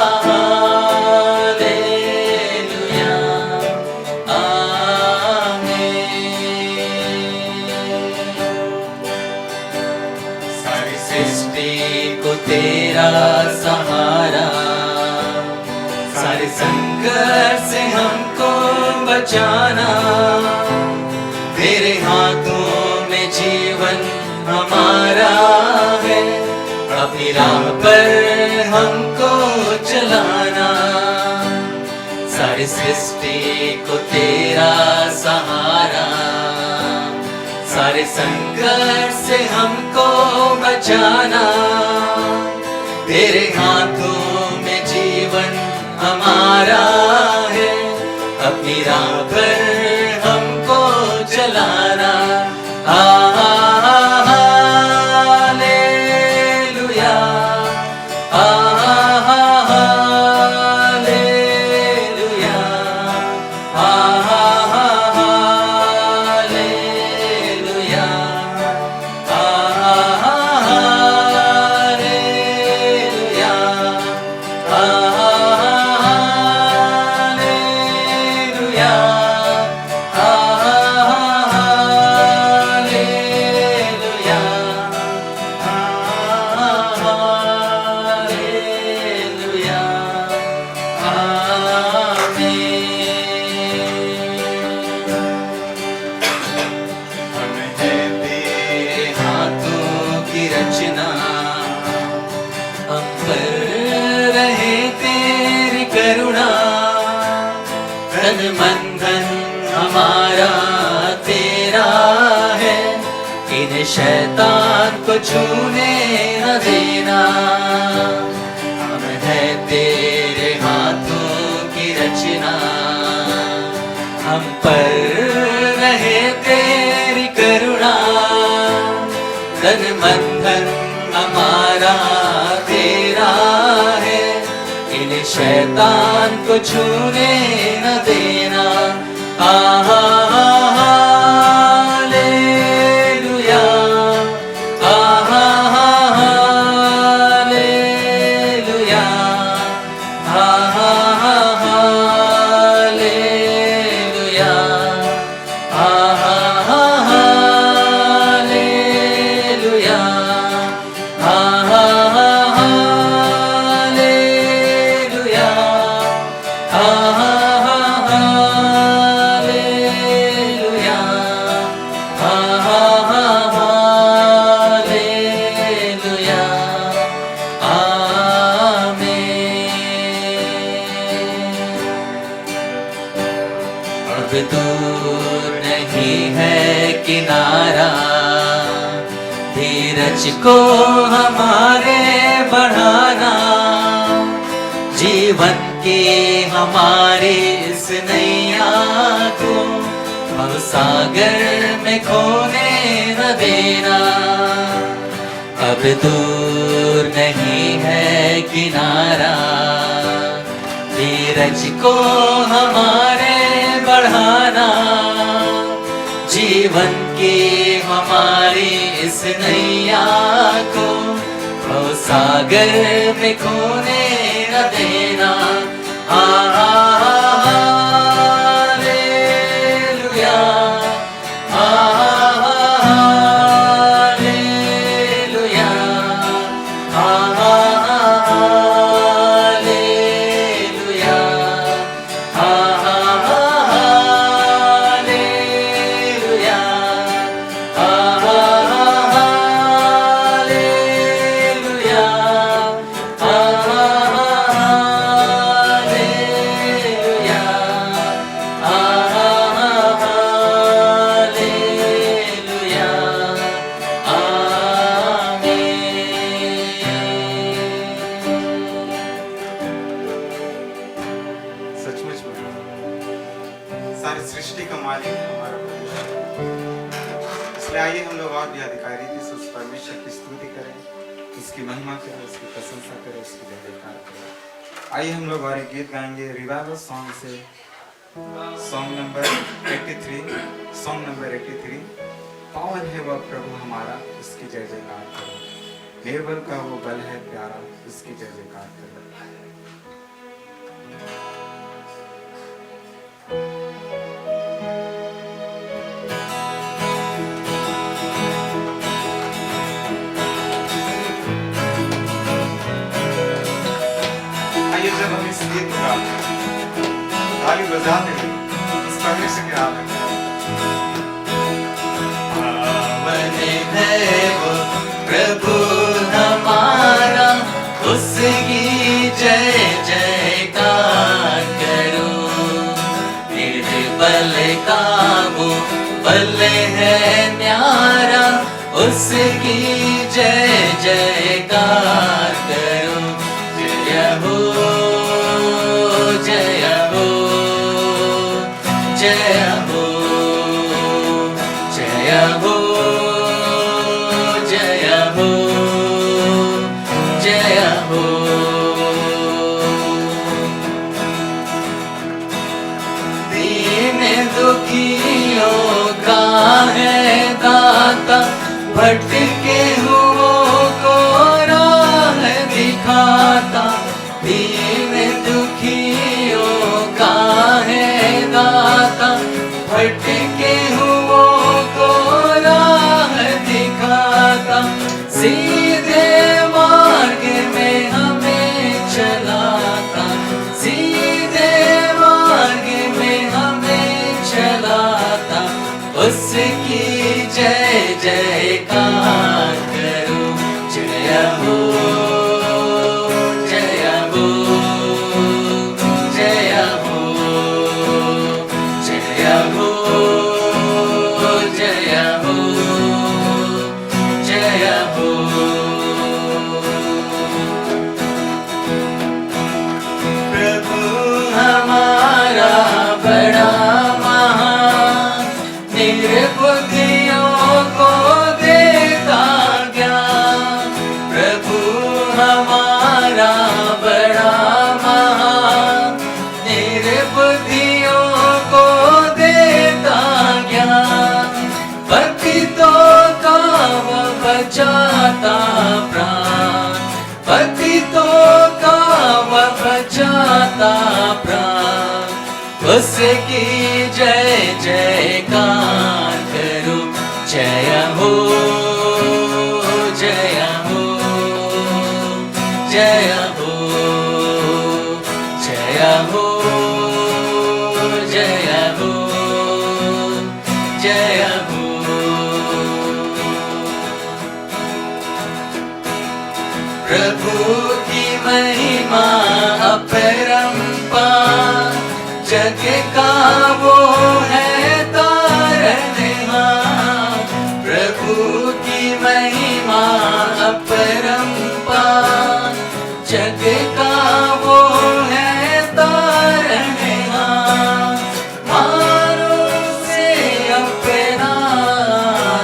हालेलुया, आमीन। सारी सृष्टि को तेरा सहारा, सारे संकट से हमको बचाना, तेरे हाथों में जीवन हमारा है, अपनी राह पर हमको चलाना। सारी सृष्टि को तेरा सहारा, सारे संकट से हमको बचाना, तेरे हाथों में जीवन हमारा है, अपनी राह पर हमको चलाना। हा हा हा हालेलुया, हा हा हा हालेलुया, हा हा हा हालेलुया, हा हा हा हालेलुया, हा हा हा हालेलुया, तन मन धन हमारा तेरा है, इन्हें शैतान को छूने न देना। हम है तेरे हाथों की रचना, हम पर रहे तेरी करुणा। तन मन धन हमारा तेरा है, इन्हें शैतान को छूने न देना। आहा हालेलुया, आहा हालेलुया, आहा हालेलुया, आहा हालेलुया, आहा हालेलुया, आहा हालेलुया, आहा हालेलुया, आमीन। अब दूर नहीं है किनारा, धीरज को हमारे बढ़ाना। जीवन की हमारी इस नैया को भवसागर में खोने न देना। अब दूर नहीं है किनारा, धीरज को हमारे बढ़ाना। जीवन की हमारी इस नैया को भवसागर में खोने न देना। Hallelujah, hallelujah, hallelujah, hallelujah, hallelujah, hallelujah, आमीन। सचमुच में सारी सृष्टि का मालिक हमारा परमेश्वर। इसलिए आइए हम लोग और भी अधिकारी रीति से उस परमेश्वर की स्तुति करें, उसकी महिमा करें, उसकी प्रशंसा करें, उसकी जय जयकार करें। आइए हम लोग और एक गीत गाएंगे रिवाइवल सॉन्ग से, सॉन्ग नंबर 83। पावन है वह प्रभु हमारा, उसकी जय जयकार करो। निर्बल का वो बल है प्यारा, उसकी जय जयकार करो। आइए जब हम इस गीत को गाते हैं, ताली बजाते हैं, इस परमेश्वर की आराधना करें। पावन है वो प्रभु हमारा, उसकी जय जयकार करो। निर्बल का वो बल है न्यारा, उसकी जय जयकार करो। जय हो, जय हो, जय हो, जय हो, जय हो, जय हो। दीन दुखियों का है दाता, भटके हुओं को राह दिखाता। दीन दुखियों का है दाता, भटके हुओं को राह दिखाता। सीधे मार्ग में हमें चलाता, सीधे मार्ग में हमें चलाता। बुद्धियों को देता ज्ञान, पतितों का वो बचाता प्राण, पतितों का वो बचाता प्राण। उसकी जय जयकार करो, जय हो जय हो जय हो जय हो जय हो जय हो। प्रभु की महिमा अपरंपार, जग का वो है तारनहार। प्रभु की महिमा अपरंपार, जग का वो है तारनहार। मारो से अपना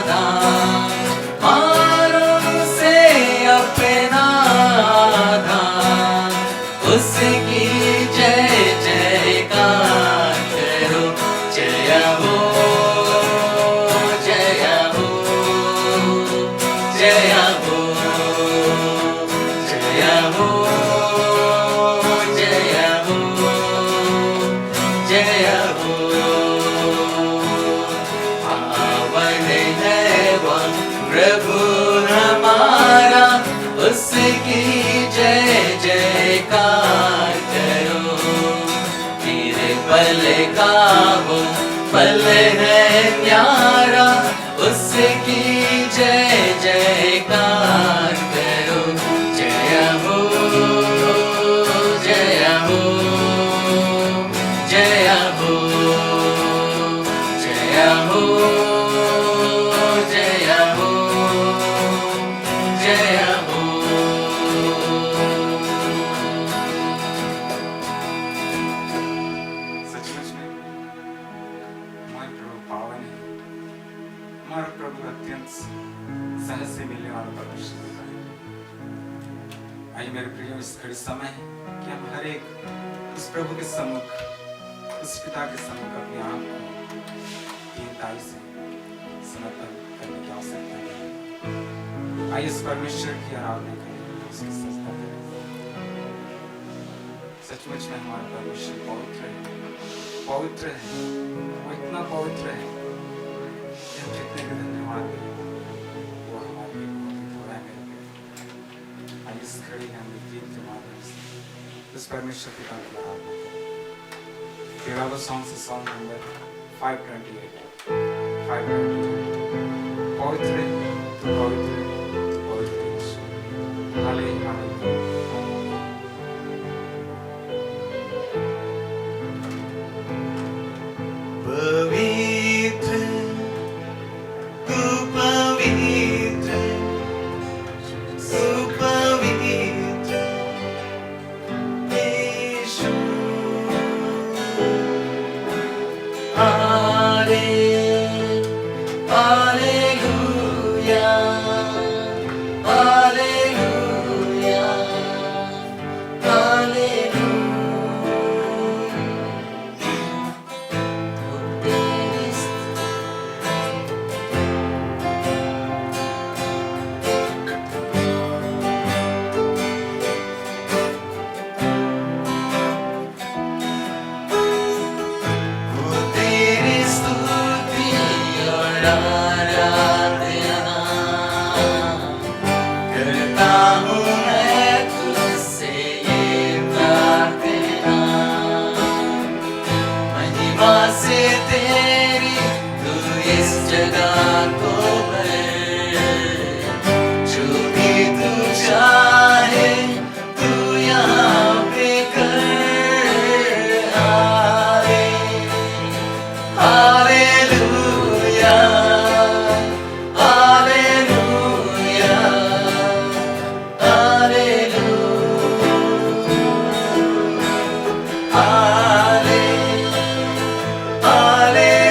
दान, मारो से अपना दान। उसकी जय जयकार करो, जय हो जय हो जय हो जय हो जय हो जय हो। पावन है वो प्रभु हमारा, उसकी जय जयकार करो। तेरे पल का वो पल है न्यारा, उसकी जय जयकार करो। जय हो जय हो जय हो जय हो जय हो जय हो। सचमुच में हमारे प्रभु पावन है, हमारा प्रभु अत्यंत सहज से मिलने वाला परमेश्वर है। आइए मेरे प्रियो, इस घड़ी समय है कि हम हर एक उस प्रभु के सम्मुख, उस पिता के सम्मुख अपनी आंख को दीनताई से समर्पण करने की आवश्यकता है। आइए इस परमेश्वर की आराधना करें, उसकी सजदा करें। सचमुच में हमारा परमेश्वर पवित्र है, पवित्र है, वो इतना पवित्र है कि हम जितने भी धन्यवाद दें वो हमारे लिए बहुत ही थोड़ा है मेरे प्रिय। आइए इस घड़ी में हम गीत के माध्यम से इस परमेश्वर पिता की आराधना करें। Revival songs is song number 528. 528. पवित्र है, पवित्र है, पवित्र है यीशु। Hallelujah, hallelujah. पवित्र तू पवित्र तू पवित्र यीशु। हालेलुया हालेलुया तेरी स्तुति और आराधना करता हूँ मैं तुझसे ये प्रार्थना। महिमा से तेरी तू इस जगह को भर, जो भी तू चाहे तू यहाँ पे कर। Hallelujah hallelujah hallelujah hallelujah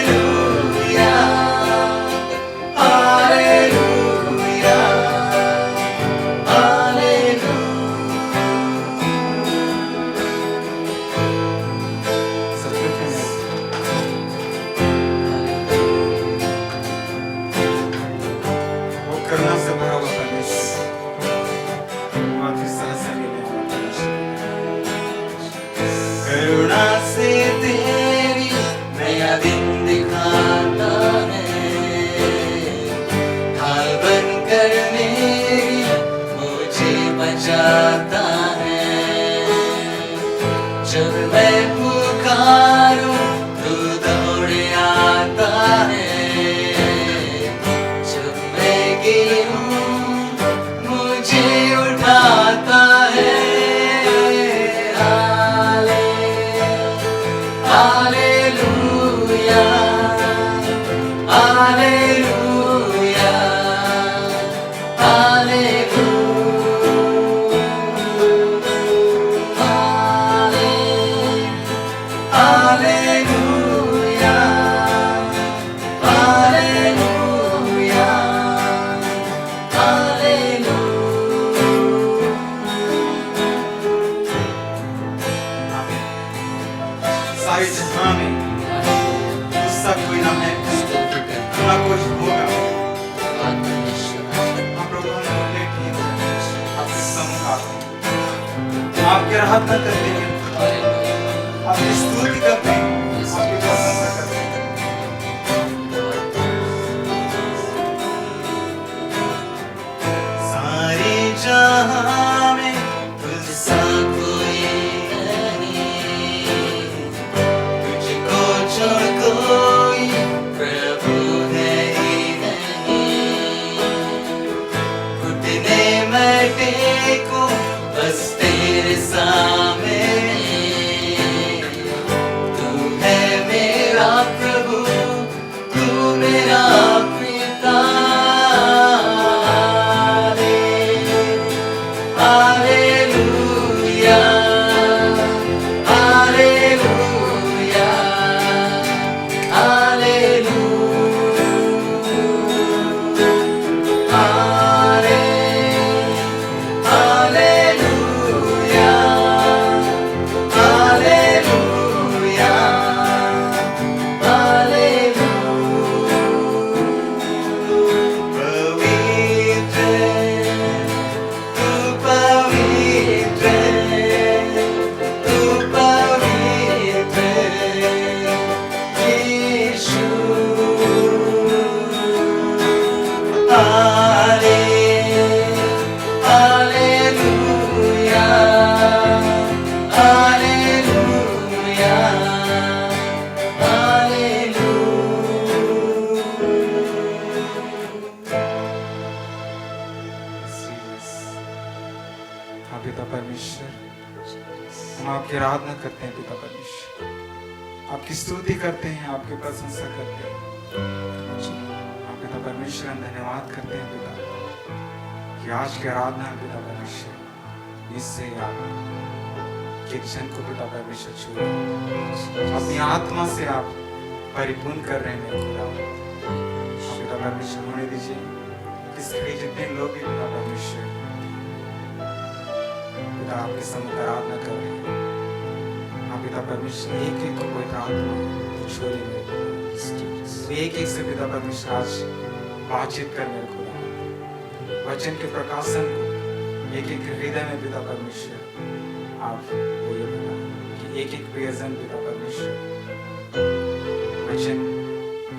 Hallelujah, Hallelujah, सारे जहां में दूसरा कोई ना है, ना कुछ होगा। हम प्रभु हम बोले कि आपके सम्मुख आते हैं, आपकी आराधना करते हैं, आपकी स्तुति करते हैं, आपकी प्रशंसा करते हैं। सारे जहां में तुझसा कोई नहीं, तुझको छोड़ कोई प्रभु है ही नहीं। घुटने मैं टेकूं बस तेरे सामने, तू है मेरा प्रभु, तू मेरा पिता। Hallelujah, Hallelujah, हाँ पिता परमेश्वर, हम आपकी आराधना करते हैं पिता परमेश्वर, आपकी स्तुति करते हैं, आपकी प्रशंसा करते हैं। हाँ पिता परमेश्वर, हम धन्यवाद करते हैं पिता कि आज की आराधना है पिता परमेश्वर, इससे आप के क्षण को पिता परमेश्वर छूए, अपनी आत्मा से आप परिपूर्ण कर रहे हैं मेरे खुदा। हाँ पिता परमेश्वर, होने दीजिए इसके लिए जितने लोग भी पिता परमेश्वर पिता आपके सम्मुख आराधना कर रहे हैं, आप पिता परमेश्वर एक एक को कोई आत्मा छोड़े मेरे खुदा, एक एक से पिता परमेश्वर आज बातचीत कर मेरे खुदा, वचन के प्रकाशन को एक एक हृदय में पिता परमेश्वर आप बोले पिता कि एक एक प्रियजन पिता परमेश्वर वचन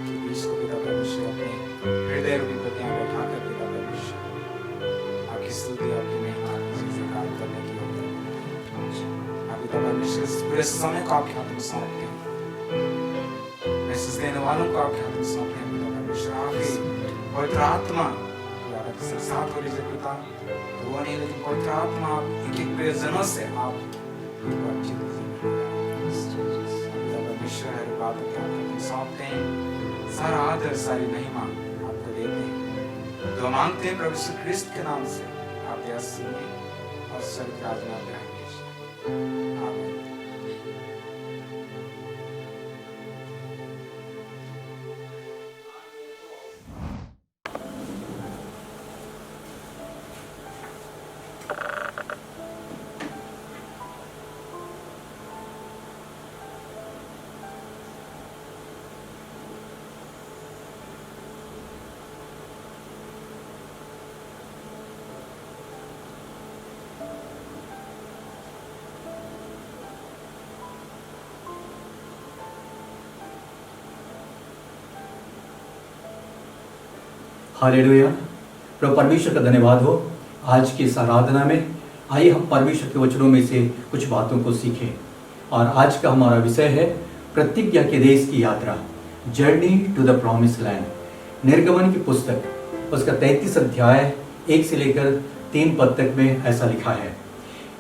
के बीच को पिता परमेश्वर अपने हृदय रूपी पतियां बैठा कर पिता परमेश्वर आपकी स्तुति आपकी महिमा चीजें कार्य करने की होगी। आप पिता परमेश्वर इस पूरे समय को आपके हाथ में सौंपते हैं, मैसेज देने वालों को आपके हाथ में सौंपते हैं पिता परमेश्वर। आपकी पवित्र आत्मा साथ हो लीजिए पिता, वो नहीं लेकिन पवित्र आत्मा आप एक एक प्रियजनों से आप बातचीत परमेश्वर हर बात के आपके सौंपते हैं, सारा आदर सारी महिमा आपको देते हैं। तो मांगते हैं प्रभु यीशु ख्रिस्त के नाम से, आप यह सुनिए और स्वर्ग राज्य में ग्रहण कीजिए। आमीन। हालेलुया। प्रभु परमेश्वर का धन्यवाद हो। आज की इस आराधना में आइए हम परमेश्वर के वचनों में से कुछ बातों को सीखें। और आज का हमारा विषय है प्रतिज्ञा के देश की यात्रा, journey to the promise land. निर्गमन की पुस्तक उसका 33 अध्याय 1 से लेकर 3 पद तक में ऐसा लिखा है।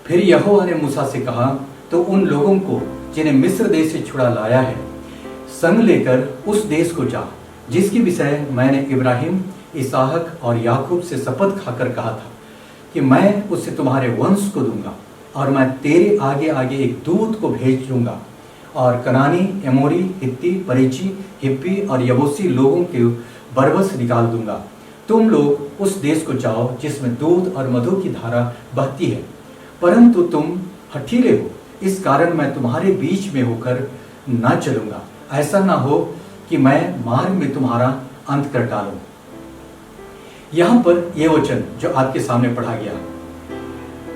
फिर यहोवा ने मूसा से कहा, तो उन लोगों को जिन्हें मिस्र देश से छुड़ा लाया है संग लेकर उस देश को जा जिसके विषय मैंने इब्राहिम, इसहाक और याकूब से शपथ खाकर कहा था कि मैं उससे तुम्हारे वंश को दूंगा, और मैं तेरे आगे आगे एक दूत को भेज दूंगा और कनानी, एमोरी, हित्ती, परिची, हिप्पी और यबूसी लोगों के बरबस निकाल दूंगा। तुम लोग उस देश को जाओ जिसमें दूध और मधु की धारा बहती है, परंतु तुम हठीले हो, इस कारण मैं तुम्हारे बीच में होकर न चलूंगा। ऐसा ना हो कि मैं मार्ग में तुम्हारा अंत कर डालूं। यहां पर यह वचन जो आपके सामने पढ़ा गया,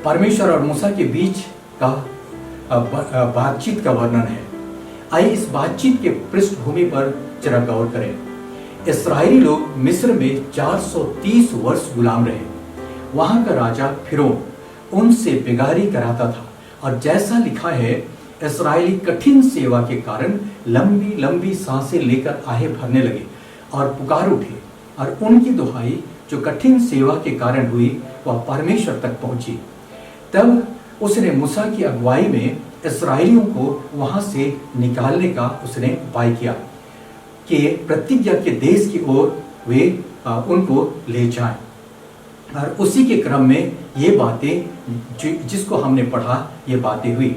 परमेश्वर और मूसा के बीच का बातचीत का वर्णन है। आइए इस बातचीत के पृष्ठभूमि पर जरा गौर करें। इस्राएली लोग मिस्र में 430 वर्ष गुलाम रहे। वहां का राजा फिरौन उनसे बेगारी कराता था, और जैसा लिखा है, इस्राएली कठिन सेवा के कारण लंबी लंबी सांसें लेकर आहे भरने लगे और पुकार उठे, और उनकी दुहाई जो कठिन सेवा के कारण हुई वह परमेश्वर तक पहुंची। तब उसने मूसा की अगुवाई में इस्राएलियों को वहां से निकालने का उसने उपाय किया कि प्रतिज्ञा के देश की ओर वे उनको ले जाएं। और उसी के क्रम में ये बातें जिसको हमने पढ़ा, ये बातें हुई।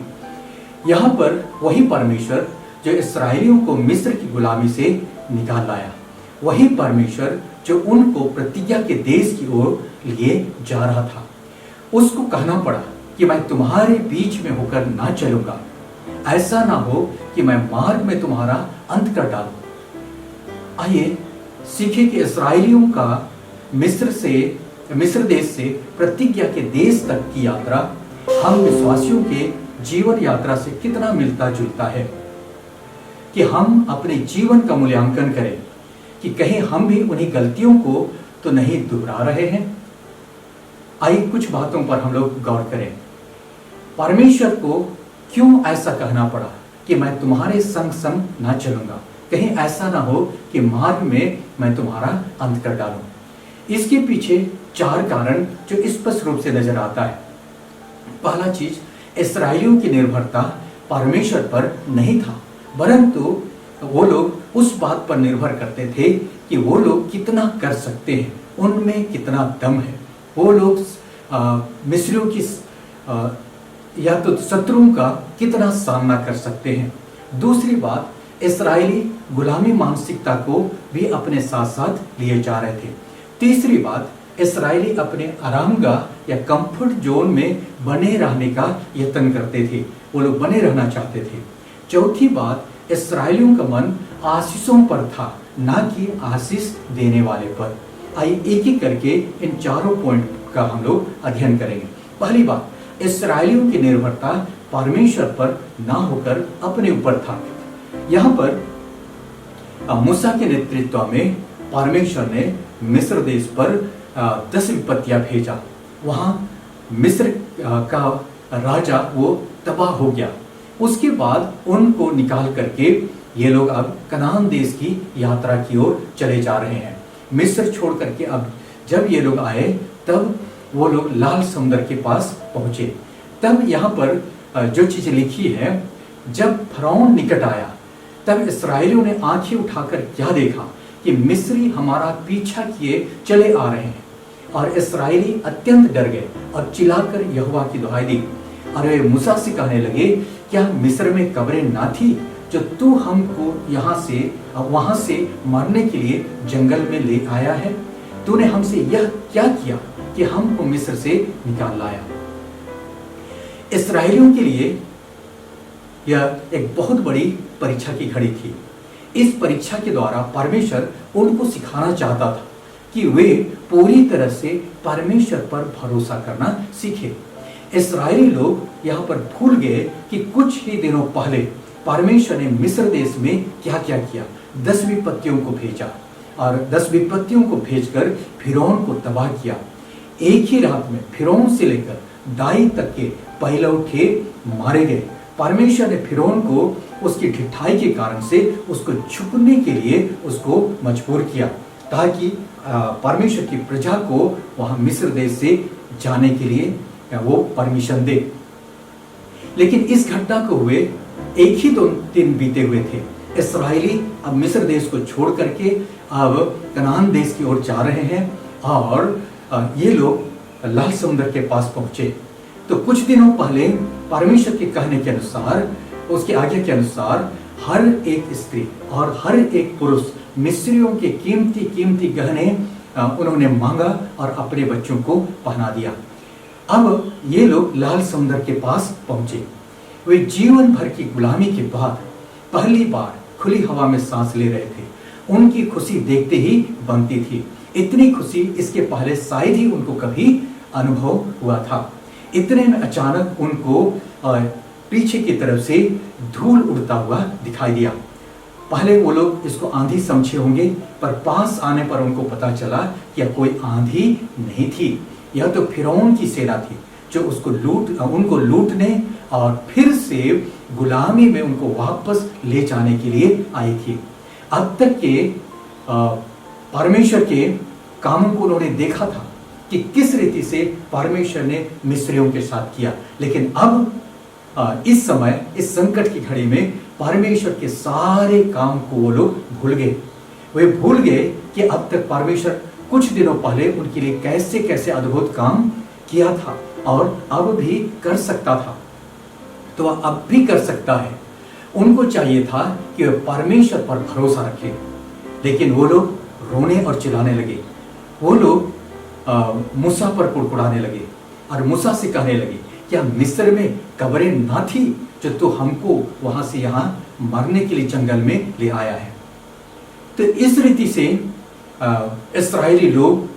यहाँ पर वही परमेश्वर जो इस्राएलियों को मिस्र की गुलामी से निकाल लाया, वही परमेश्वर जो उनको प्रतिज्ञा के देश की ओर लिए जा रहा था, उसको कहना पड़ा कि मैं तुम्हारे बीच में होकर ना चलूंगा। ऐसा ना हो कि मैं मार्ग में तुम्हारा अंत कर डालूं। आइए सीखें कि इस्राएलियों का मिस्र देश से प्रतिज्ञा के देश तक की यात्रा हम विश्वासियों के जीवन यात्रा से कितना मिलता जुलता है, कि हम अपने जीवन का मूल्यांकन करें कि कहीं हम भी उन्हीं गलतियों को तो नहीं दोहरा रहे हैं। आइए कुछ बातों पर हम लोग गौर करें। परमेश्वर को क्यों ऐसा कहना पड़ा कि मैं तुम्हारे संग संग ना चलूंगा, कहीं ऐसा ना हो कि मार्ग में मैं तुम्हारा अंत कर डालूं। इसके पीछे 4 कारण जो स्पष्ट रूप से नजर आता है। पहला चीज, इस्राएलियों की निर्भरता परमेश्वर पर नहीं था, परंतु वो लोग उस बात पर निर्भर करते थे कि वो लोग कितना कर सकते हैं, उनमें कितना दम है, वो लोग मिस्रियों की या तो शत्रुओं का कितना सामना कर सकते हैं। दूसरी बात, इस्राएली गुलामी मानसिकता को भी अपने साथ साथ लिए जा रहे थे। तीसरी बात, इस्राएली अपने आरामगाह या कंफर्ट जोन में बने रहने का यत्न करते थे, वो लोग बने रहना चाहते थे। चौथी बात, इस्राएलियों का मन आशीषों पर था, ना कि आशीष देने वाले पर। आइए एक एक करके इन चारों पॉइंट का हम लोग अध्ययन करेंगे। पहली बात, इस्राएलियों की निर्भरता परमेश्वर पर ना होकर अपने ऊपर था। यहाँ पर मूसा के नेतृत्व में परमेश्वर ने मिस्र देश पर 10 विपत्तियां भेजा। वहां मिस्र का राजा वो तबाह हो गया। उसके बाद उनको निकाल करके ये लोग अब कनान देश की यात्रा की ओर चले जा रहे हैं। मिस्र छोड़ करके अब जब ये लोग आए, तब वो लोग लाल समुद्र के पास पहुंचे। तब यहाँ पर जो चीज लिखी है, जब फरौन निकट आया, तब इस्राएलियों ने आंखें उठाकर क्या देखा कि मिस्री हमारा पीछा किए चले आ रहे हैं। और इस्राएली अत्यंत डर गए और चिल्लाकर यहोवा की दुहाई दी। और वे मूसा से कहने लगे, क्या मिस्र में कब्रें ना थी जो तू हमको यहाँ से वहां से मारने के लिए जंगल में ले आया है? तूने हमसे यह क्या किया कि हमको मिस्र से निकाल लाया? इस्राएलियों के लिए यह एक बहुत बड़ी परीक्षा की घड़ी थी। इस परीक्षा के द्वारा परमेश्वर उनको सिखाना चाहता था कि वे पूरी तरह से परमेश्वर पर भरोसा करना सीखे। इस्राएली लोग यहाँ पर भूल गए कि कुछ ही दिनों पहले परमेश्वर ने मिस्र देश में क्या क्या किया। 10 विपत्तियों को भेजा और 10 विपत्तियों को भेजकर फिरौन को तबाह किया। एक ही रात में फिरौन से लेकर दाई तक के पहिलौठे मारे गए। परमेश्वर ने फिरौन को उसकी ढिठाई के कारण से उसको झुकने के लिए उसको मजबूर किया, ताकि परमेश्वर की प्रजा को वहां मिस्र देश से जाने के लिए वो परमिशन दे। लेकिन इस घटना को हुए एक ही 2 दिन बीते हुए थे। इस्राएली अब मिस्र देश को छोड़ करके अब कनान देश की ओर जा रहे हैं और ये लोग लाल समुद्र के पास पहुंचे। तो कुछ दिनों पहले परमेश्वर के कहने के अनुसार उसकी आज्ञा के अनुसार हर एक स्त्री और हर एक पुरुष मिस्रियों के कीमती कीमती गहने उन्होंने मांगा और अपने बच्चों को पहना दिया। अब ये लोग लाल समुद्र के पास पहुंचे। वे जीवन भर की गुलामी के बाद पहली बार खुली हवा में सांस ले रहे थे। उनकी खुशी देखते ही बनती थी। इतनी खुशी इसके पहले शायद ही उनको कभी अनुभव हुआ था। इतने में अचानक उनको पीछे की तरफ से धूल उड़ता हुआ दिखाई दिया। पहले वो लोग इसको आंधी समझे होंगे, पर पास आने पर उनको पता चला कि यह कोई आंधी नहीं थी, यह तो फिरौन की सेना थी जो उनको लूटने और फिर से गुलामी में उनको वापस ले जाने के लिए आई थी। अब तक के परमेश्वर के कामों को उन्होंने देखा था कि किस रीति से परमेश्वर ने मिस्रियों के साथ किया, लेकिन अब इस समय इस संकट की घड़ी में परमेश्वर के सारे काम को वो लोग भूल गए। वे भूल गए कि अब तक परमेश्वर कुछ दिनों पहले उनके लिए कैसे कैसे अद्भुत काम किया था और अब भी कर सकता था, तो वह अब भी कर सकता है। उनको चाहिए था कि वे परमेश्वर पर भरोसा रखें, लेकिन वो लोग रोने और चिल्लाने लगे। वो लोग मूसा पर कुड़कुड़ाने लगे और मूसा से कहने लगे, क्या मिस्र में कब्रें ना थी जो तू हमको वहां से यहां मरने के लिए जंगल में ले आया है। तो इस रीति से इस्राएली लोग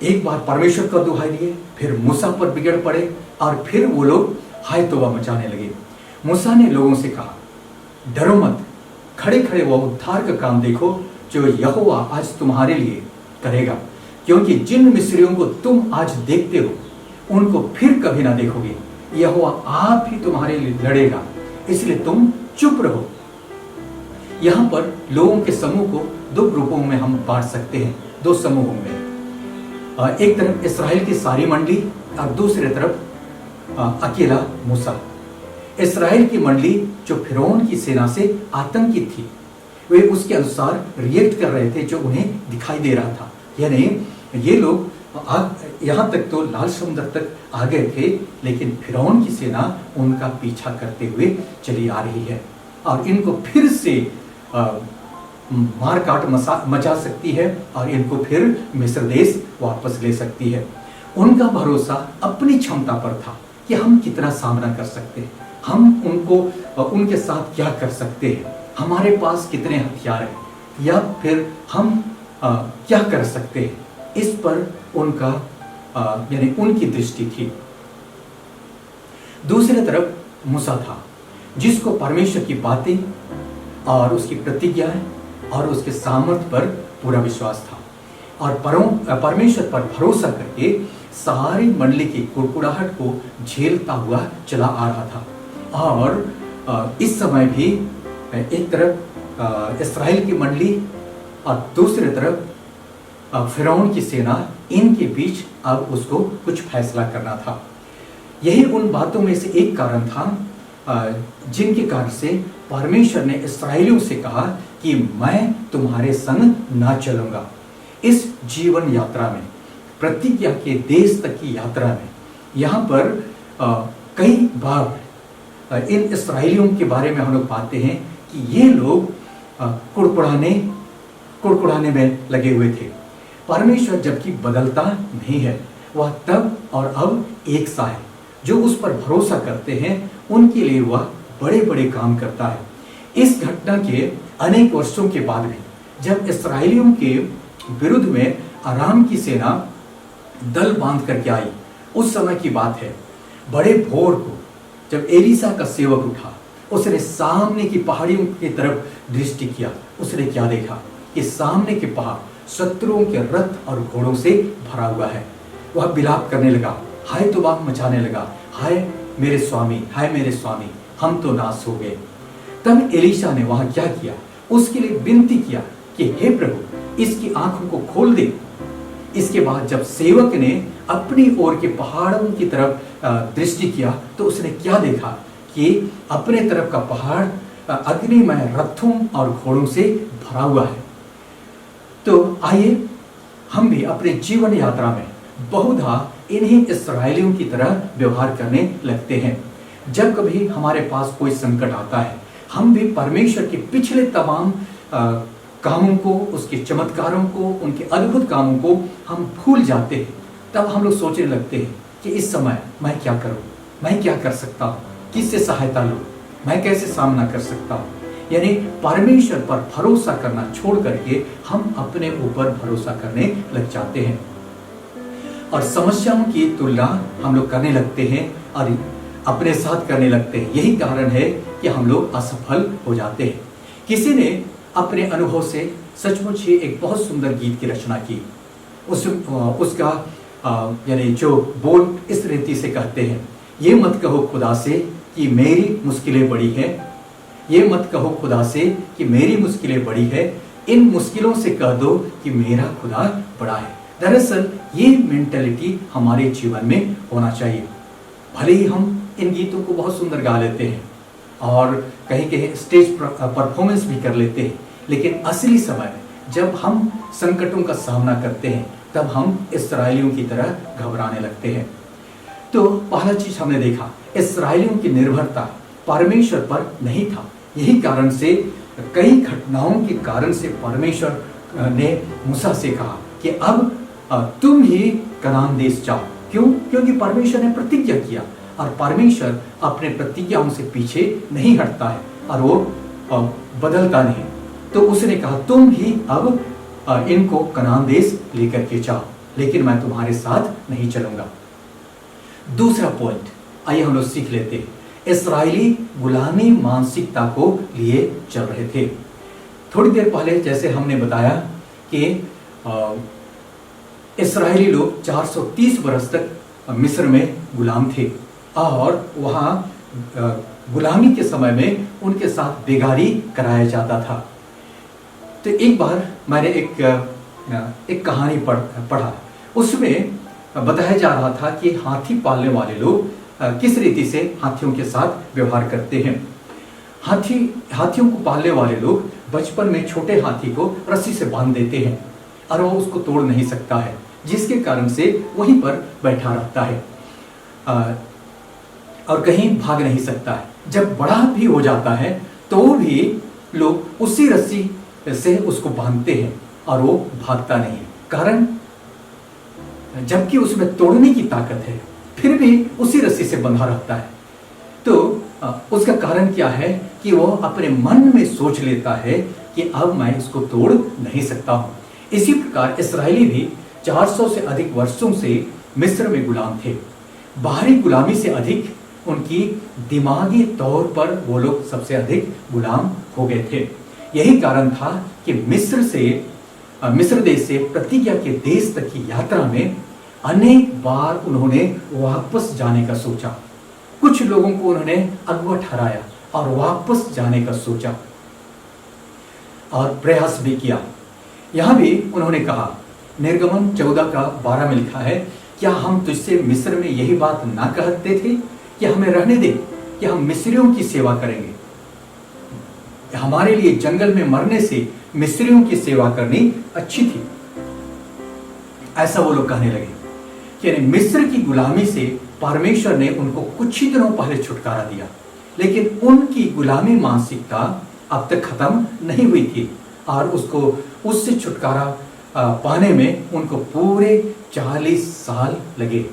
एक बार परमेश्वर का दुहाई दिए, फिर मूसा पर बिगड़ पड़े और फिर वो लोग हाय तौबा मचाने लगे। मूसा ने लोगों से कहा, डरो मत, खड़े खड़े वो उद्धार का काम देखो जो यहोवा आज तुम्हारे लिए करेगा, क्योंकि जिन मिस्रियों को तुम आज देखते हो उनको फिर कभी ना देखोगे। यहोवा आप ही तुम्हारे लिए लड़ेगा, इसलिए तुम चुप रहो। यहां पर लोगों के समूह को दो ग्रुपों में हम बांट सकते हैं, दो समूहों में। एक तरफ इस्राएल की सारी मंडली और दूसरी तरफ अकेला मूसा। इस्राएल की मंडली जो फिरौन की सेना से आतंकित थी, वे उसके अनुसार रिएक्ट कर रहे थे जो उन्हें दिखाई दे रहा था। यानी ये लोग यहाँ तक तो लाल समुद्र तक आ गए थे, लेकिन फिरौन की सेना उनका पीछा करते हुए चली आ रही है और इनको फिर से मार काट मचा सकती है और इनको फिर मिस्र देश वापस ले सकती है। उनका भरोसा अपनी क्षमता पर था कि हम कितना सामना कर सकते हैं, हम उनके साथ क्या कर सकते हैं, हमारे पास कितने हथियार हैं, या फिर हम क्या कर सकते हैं। इस पर उनका यानी उनकी दृष्टि थी। दूसरी तरफ मूसा था, जिसको परमेश्वर की बातें और उसकी प्रतिज्ञाएं और उसके सामर्थ्य पर पूरा विश्वास था और परमेश्वर पर भरोसा करके सारी मंडली की कुड़कुड़ाहट को झेलता हुआ चला आ रहा था। और इस समय भी एक तरफ इस्राएल की मंडली और दूसरी तरफ फिरौन की सेना, इनके बीच अब उसको कुछ फैसला करना था। यही उन बातों में से एक कारण था जिनके कारण से परमेश्वर ने इस्राएलियों से कहा कि मैं तुम्हारे संग ना चलूंगा। इस जीवन यात्रा में, प्रतिज्ञा के देश तक की यात्रा में, यहाँ पर कई बार इन इस्राएलियों के बारे में हम लोग पाते हैं कि ये लोग कुड़कुड़ाने में लगे हुए थे। परमेश्वर जबकि बदलता नहीं है, वह तब और अब एक सा है। जो उस पर भरोसा करते हैं उनके लिए वह बड़े बड़े काम करता है। इस घटना के अनेक वर्षों के बाद भी जब इस्राएलियों के विरुद्ध में अराम की सेना दल बांध करके आई, उस समय की बात है। बड़े भोर को जब एलीसा का सेवक उठा, उसने सामने की पहाड़ियों की तरफ दृष्टि किया। उसने क्या देखा कि सामने के पहाड़ शत्रुओं के रथ और घोड़ों से भरा हुआ है। वह विलाप करने लगा, हाय तौबा मचाने लगा, हाय मेरे स्वामी, हाय मेरे स्वामी, हम तो नाश हो गए। तब एलीशा ने वहां क्या किया, उसके लिए विनती किया कि हे प्रभु, इसकी आंखों को खोल दे। इसके बाद जब सेवक ने अपनी ओर के पहाड़ों की तरफ दृष्टि किया तो उसने क्या देखा कि अपने तरफ का पहाड़ अग्निमय रथों और घोड़ों से भरा हुआ है। तो आइए हम भी अपने जीवन यात्रा में बहुधा इन्हीं इस्राएलियों की तरह व्यवहार करने लगते हैं। जब कभी हमारे पास कोई संकट आता है, हम भी परमेश्वर के पिछले तमाम कामों को, उसके चमत्कारों को, उनके अद्भुत कामों को हम भूल जाते हैं। तब हम लोग सोचने लगते हैं कि इस समय मैं क्या करूं, मैं क्या कर सकता हूं, किससे सहायता लूं, मैं कैसे सामना कर सकता हूं। यानी परमेश्वर पर भरोसा करना छोड़ करके हम अपने ऊपर भरोसा करने लग जाते हैं और समस्याओं की तुलना हम लोग करने लगते हैं और अपने साथ करने लगते हैं। यही कारण है कि हम लोग असफल हो जाते हैं। किसी ने अपने अनुभव से सचमुच ही एक बहुत सुंदर गीत की रचना की। उसका यानी जो बोल इस रीति से कहते हैं, ये मत कहो खुदा से कि मेरी मुश्किलें बड़ी है, ये मत कहो खुदा से कि मेरी मुश्किलें बड़ी है, इन मुश्किलों से कह दो कि मेरा खुदा बड़ा है। दरअसल ये मेंटालिटी हमारे जीवन में होना चाहिए। भले ही हम इन गीतों को बहुत सुंदर गा लेते हैं और कहीं कहीं स्टेज परफॉर्मेंस भी कर लेते हैं, लेकिन असली समय में जब हम संकटों का सामना करते हैं तब हम इस्राएलियों की तरह घबराने लगते हैं। तो पहला चीज हमने देखा, इस्राएलियों की निर्भरता परमेश्वर पर नहीं था। यही कारण से कई घटनाओं के कारण से परमेश्वर ने मूसा से कहा कि अब तुम ही कनान देश जाओ। क्यों? क्योंकि परमेश्वर ने प्रतिज्ञा किया और परमेश्वर अपने प्रतिज्ञाओं से पीछे नहीं हटता है और वो बदलता नहीं। तो उसने कहा तुम ही अब इनको कनान देश लेकर के जाओ, लेकिन मैं तुम्हारे साथ नहीं चलूंगा। दूसरा पॉइंट आइए हम लोग सीख लेते हैं। इस्राएली गुलामी मानसिकता को लिए चल रहे थे। थोड़ी देर पहले जैसे हमने बताया कि इस्राएली लोग 430 वर्ष तक मिस्र में गुलाम थे और वहां गुलामी के समय में उनके साथ बेगारी कराया जाता था। तो एक बार मैंने एक कहानी पढ़ा। उसमें बताया जा रहा था कि हाथी पालने वाले लोग किस रीति से हाथियों के साथ व्यवहार करते हैं। हाथियों को पालने वाले लोग बचपन में छोटे हाथी को रस्सी से बांध देते हैं और वो उसको तोड़ नहीं सकता है, जिसके कारण से वहीं पर बैठा रहता है और कहीं भाग नहीं सकता है। जब बड़ा भी हो जाता है तो भी लोग उसी रस्सी से उसको बांधते हैं और वो भागता नहीं है। कारण जबकि उसमें तोड़ने की ताकत है, फिर भी उसी रस्सी से बंधा रहता है। तो उसका कारण क्या है कि वो अपने मन में सोच लेता है कि अब मैं इसको तोड़ नहीं सकता हूं। इसी प्रकार इस्राएली भी 400 से अधिक वर्षों से मिस्र में गुलाम थे। बाहरी गुलामी से अधिक उनकी दिमागी तौर पर वो लोग सबसे अधिक गुलाम हो गए थे। यही कारण था कि मिस्र देश से प्रतिज्ञा के देश तक की यात्रा में अनेक बार उन्होंने वापस जाने का सोचा। कुछ लोगों को उन्होंने अगुवा ठहराया और वापस जाने का सोचा और प्रयास भी किया। यहां भी उन्होंने कहा, निर्गमन 14:12 में लिखा है, क्या हम तुझसे मिस्र में यही बात ना कहते थे कि हमें रहने दे, कि हम मिस्रियों की सेवा करेंगे। हमारे लिए जंगल में मरने से मिस्रियों की सेवा करनी अच्छी थी। ऐसा वो लोग कहने लगे कि मिस्र की गुलामी से परमेश्वर ने उनको कुछ ही दिनों पहले छुटकारा दिया, लेकिन उनकी गुलामी मानसिकता अब तक खत्म नहीं हुई थी और उससे छुटकारा पाने में उनको पूरे 40 साल लगे।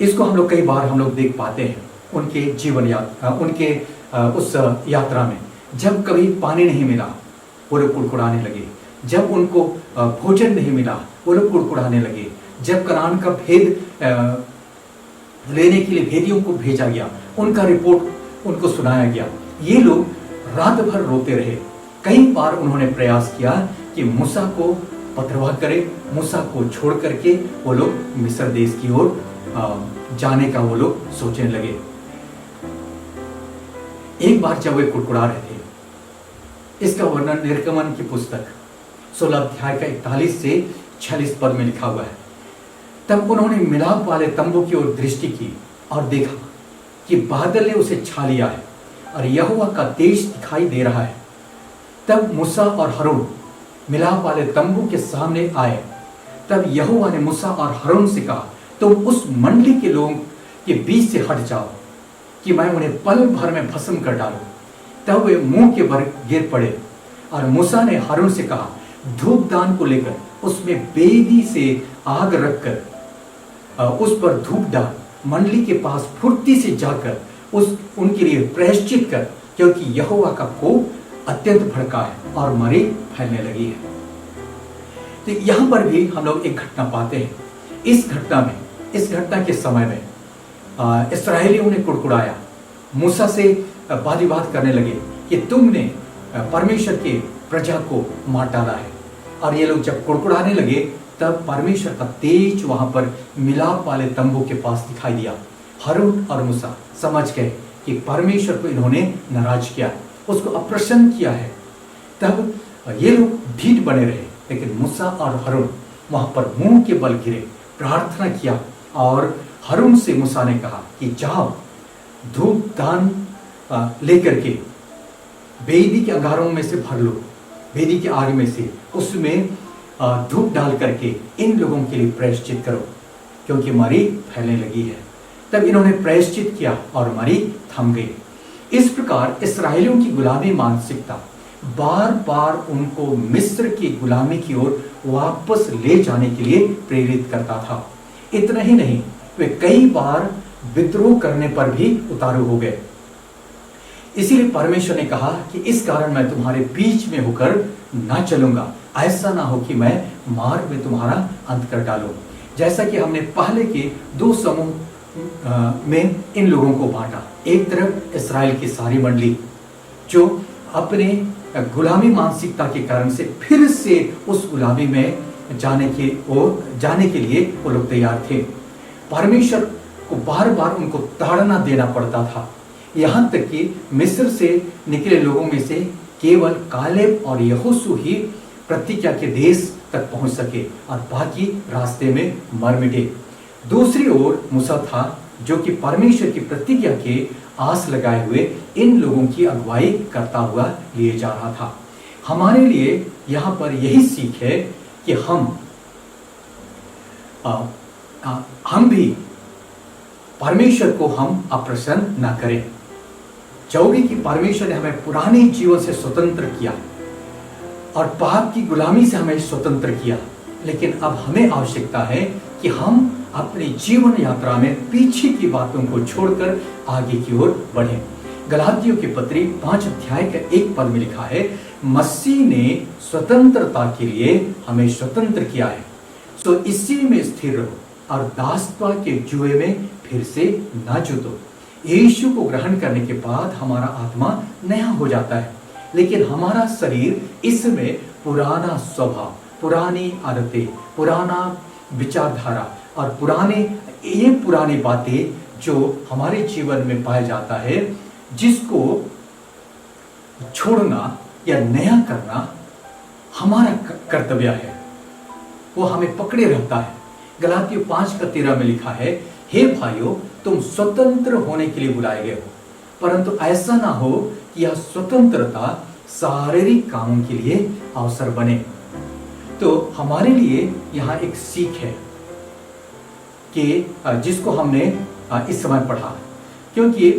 इसको हम लोग कई बार हम लोग देख पाते हैं उनके जीवन यात्रा, उनके उस यात्रा में। जब कभी पानी नहीं मिला वो लोग कुड़कुड़ाने लगे, जब उनको भोजन नहीं मिला वो लोग कुड़कुड़ाने लगे, जब कनान का भेद लेने के लिए भेदियों को भेजा गया, उनका रिपोर्ट उनको सुनाया गया, ये लोग रात भर रोते रहे। कई बार उन्होंने प्रयास किया कि मूसा को पत्रवाह करे, मूसा को छोड़ करके वो लोग मिस्र देश की ओर जाने का वो लोग सोचने लगे। एक बार जब वे कुड़कुड़ा रहे थे, इसका वर्णन निर्गमन की पुस्तक 16 अध्याय का 41 से 46 पद में लिखा हुआ है। तब उन्होंने मिलाप वाले तंबू की ओर दृष्टि की और देखा कि बादल ने उसे छा लिया है और यहोवा का तेज दिखाई दे रहा है। तब मूसा और हारून मिलाप वाले तंबू के सामने आए। तब यहोवा ने मूसा और हारून से कहा, तुम उस मंडली के लोगों कि बीच से हट जाओ, कि मैं उन्हें पल भर में भस्म कर डालूं। तब वे मुंह के बल गिर पड़े। और मूसा ने हारून से कहा, धूपदान को लेकर उसमें बेदी से आग रखकर उस पर धूप डाल, मंडली के पास फुर्ती से जाकर उनके लिए प्रायश्चित कर, क्योंकि यहोवा का कोप अत्यंत भड़का है और मरी फैलने लगी है। तो यहां पर भी हम लोग एक घटना पाते हैं। इस घटना के समय में इस्राएलियों ने कुड़कुड़ाया, मूसा से वाद विवाद करने लगे कि तुमने परमेश्वर के प्रजा को मार डाला है। और ये लोग जब कुड़कुड़ाने लगे तब परमेश्वर का तेज वहां पर मिलाप वाले तंबू के पास दिखाई दिया। हारून और मूसा समझ गए कि परमेश्वर को इन्होंने नाराज किया, उसको अप्रसन्न किया है। तब ये लोग ढीठ बने रहे, लेकिन मूसा और हारून वहां पर मुंह के बल गिरे, प्रार्थना किया। और हारून से मूसा ने कहा कि जाओ, धूप दान लेकर के वेदी के अंगारों में से भर लो, वेदी के आग में से उसमें धूप डाल करके इन लोगों के लिए प्रायश्चित करो, क्योंकि मरी फैलने लगी है। तब इन्होंने प्रायश्चित किया और मरी थम गई। इस प्रकार इस्राएलियों की गुलामी मानसिकता बार बार उनको मिस्र की गुलामी की ओर वापस ले जाने के लिए प्रेरित करता था। इतना ही नहीं, वे कई बार विद्रोह करने पर भी उतारू हो गए। इसीलिए परमेश्वर ने कहा कि इस कारण मैं तुम्हारे बीच में होकर ना चलूंगा, ऐसा ना हो कि मैं मार्ग में तुम्हारा अंत कर डालूं। जैसा कि हमने पहले के 2 समूह में इन लोगों को बांटा। एक तरफ इस्राएल की सारी मंडली जो अपने गुलामी मानसिकता के कारण से फिर से उस गुलामी में जाने के लिए वो लोग तैयार थे। परमेश्वर को बार बार उनको ताड़ना देना पड़ता था, यहाँ तक कि मिस्र से निकले लोगों में से केवल कालेब और यहोशू ही प्रतिज्ञा के देश तक पहुंच सके और बाकी रास्ते में मर मिटे। दूसरी ओर मूसा था जो कि परमेश्वर की प्रतिज्ञा के आस लगाए हुए इन लोगों की अगुवाई करता हुआ लिए जा रहा था। हमारे लिए यहाँ पर यही सीख है कि हम भी परमेश्वर को हम अप्रसन्न न करें। जरूरी कि परमेश्वर ने हमें पुराने जीवन से स्वतंत्र किया और पाप की गुलामी से हमें स्वतंत्र किया, लेकिन अब हमें आवश्यकता है कि हम अपनी जीवन यात्रा में पीछे की बातों को छोड़कर आगे की ओर बढ़ें। गलातियों की पत्री 5 अध्याय के 1 पद में लिखा है, मसीह ने स्वतंत्रता के लिए हमें स्वतंत्र किया है, सो इसी में स्थिर रहो और दासत्व के जुए में फिर से ना जुटो। यीशु को ग्रहण करने के बाद हमारा आत्मा नया हो जाता है, लेकिन हमारा शरीर इसमें पुराना स्वभाव, पुरानी आदतें, पुराना विचारधारा और पुरानी बातें जो हमारे जीवन में पाया जाता है, जिसको छोड़ना या नया करना हमारा कर्तव्य है, वो हमें पकड़े रहता है। गलातियों 5:13 में लिखा है, हे भाइयों, तुम स्वतंत्र होने के लिए बुलाए गए हो, परंतु ऐसा ना हो कि यह स्वतंत्रता शारीरिक कामों के लिए अवसर बने। तो हमारे लिए यहाँ एक सीख है कि जिसको हमने इस समय पढ़ा, क्योंकि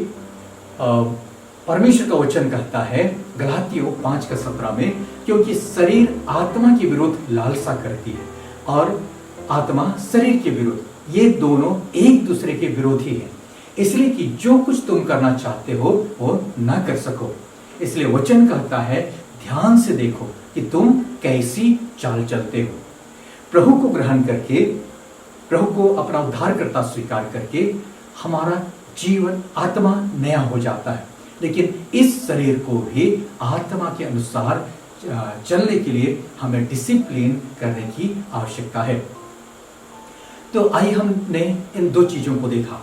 परमेश्वर का वचन कहता है गलातियों 5:17 में, क्योंकि शरीर आत्मा के विरुद्ध लालसा करती है और आत्मा शरीर के विरुद्ध, ये दोनों एक दूसरे के विरोधी हैं, इसलिए कि जो कुछ तुम करना चाहते हो वो ना कर सको। इसलिए वचन कहता है, ध्यान से देखो कि तुम कैसी चाल चलते हो। प्रभु को ग्रहण करके, प्रभु को अपना उद्धारकर्ता स्वीकार करके हमारा जीवन आत्मा नया हो जाता है, लेकिन इस शरीर को भी आत्मा के अनुसार चलने के लिए हमें डिसिप्लिन करने की आवश्यकता है। तो आइए हमने इन 2 चीजों को देखा।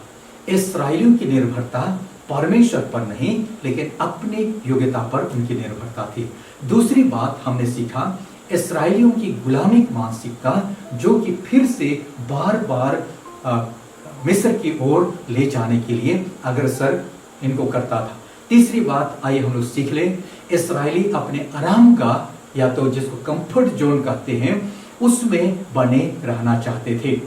इस्राएलियों की निर्भरता परमेश्वर पर नहीं, लेकिन अपनी योग्यता पर उनकी निर्भरता थी। दूसरी बात हमने सीखा, इस्राएलियों की गुलामी मानसिकता जो कि फिर से बार बार मिस्र की ओर ले जाने के लिए अग्रसर इनको करता था। तीसरी बात आइए हम लोग सीख लें, इस्राएली अपने आराम का, या तो जिसको कंफर्ट जोन कहते हैं, उसमें बने रहना चाहते थे।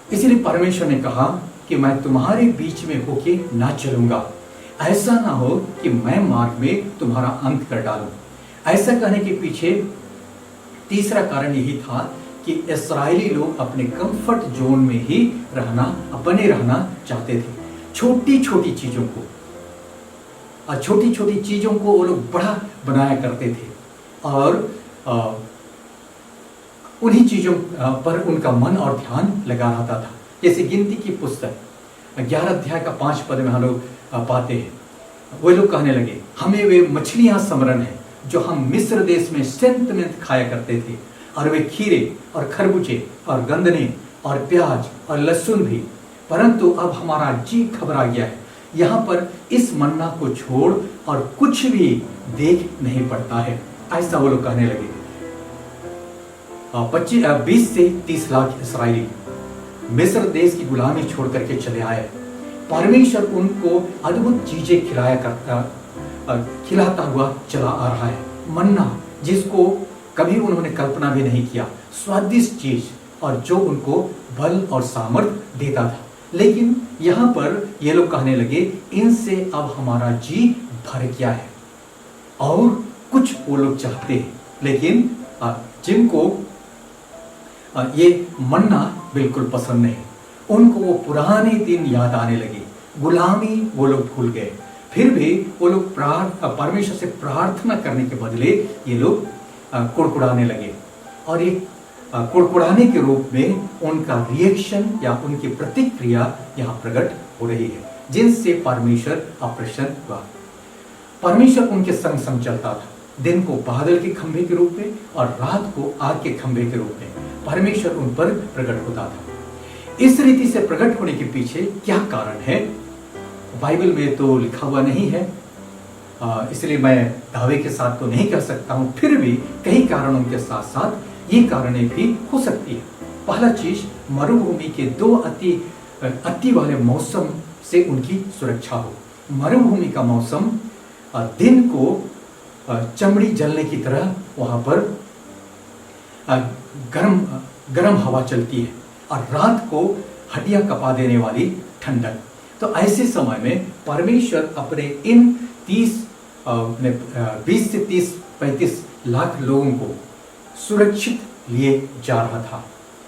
इसीलिए परमेश्वर ने कहा कि मैं तुम्हारे बीच में होके ना चलूंगा, ऐसा ना हो कि मैं मार्ग में तुम्हारा अंत कर डालूं। ऐसा कहने के पीछे तीसरा कारण यही था कि इस्राएली लोग अपने कंफर्ट जोन में ही बने रहना चाहते थे। छोटी छोटी चीजों को और छोटी छोटी चीजों को वो लोग बड़ा बनाया करते थे और उन्हीं चीजों पर उनका मन और ध्यान लगा रहता था। जैसे गिनती की पुस्तक 11 अध्याय का 5 पद में हम लोग पाते हैं, वो लोग कहने लगे, हमें वे मछलियां स्मरण है जो हम मिस्र देश में सेंत में खाया करते थे, और वे खीरे और खरबूजे और गंदने और प्याज और लहसुन भी, परंतु अब हमारा जी घबरा गया है, यहाँ पर इस मन्ना को छोड़ और कुछ भी देख नहीं पड़ता है। ऐसा वो लोग कहने लगे। 20 से 30 लाख इसराइली मिस्र देश की गुलामी छोड़ करके चले आए। परमेश्वर उनको अद्भुत चीजें खिलाता हुआ चला आ रहा है। मन्ना जिसको कभी उन्होंने कल्पना भी नहीं किया, स्वादिष्ट चीज, और जो उनको बल और सामर्थ्य देता था। लेकिन यहाँ पर ये लोग कहने लगे, इनसे अब हमारा जी भर गया है और कुछ वो लोग चाहते हैं। लेकिन जिनको ये मन्ना बिल्कुल पसंद नहीं, उनको वो पुराने दिन याद आने लगे, गुलामी वो लोग भूल गए। फिर भी वो लोग परमेश्वर से प्रार्थना करने के बदले ये लोग कुड़कुड़ाने लगे, और ये कुड़कुड़ाने के रूप में उनका रिएक्शन या उनकी प्रतिक्रिया यहाँ प्रकट हो रही है, जिनसे परमेश्वर अप्रसन्न हुआ। परमेश्वर उनके संग संग चलता था, दिन को बादल के खंभे के रूप में और रात को आग के खंभे के रूप में परमेश्वर उन पर प्रकट होता था। इस रीति से प्रकट होने के पीछे क्या कारण है, बाइबल में तो लिखा हुआ नहीं है, इसलिए मैं दावे के साथ तो नहीं कह सकता हूं। फिर भी कई कारणों के साथ साथ ये कारणें भी हो सकती है। पहला चीज, मरुभूमि के 2 अति वाले मौसम से उनकी सुरक्षा हो। मरुभूमि का मौसम दिन को चमड़ी जलने की तरह वहां पर गर्म हवा चलती है, और रात को हड्डियां कपा देने वाली ठंडक। तो ऐसे समय में परमेश्वर अपने इन 20 से 30-35 लाख लोगों को सुरक्षित लिए जा रहा था,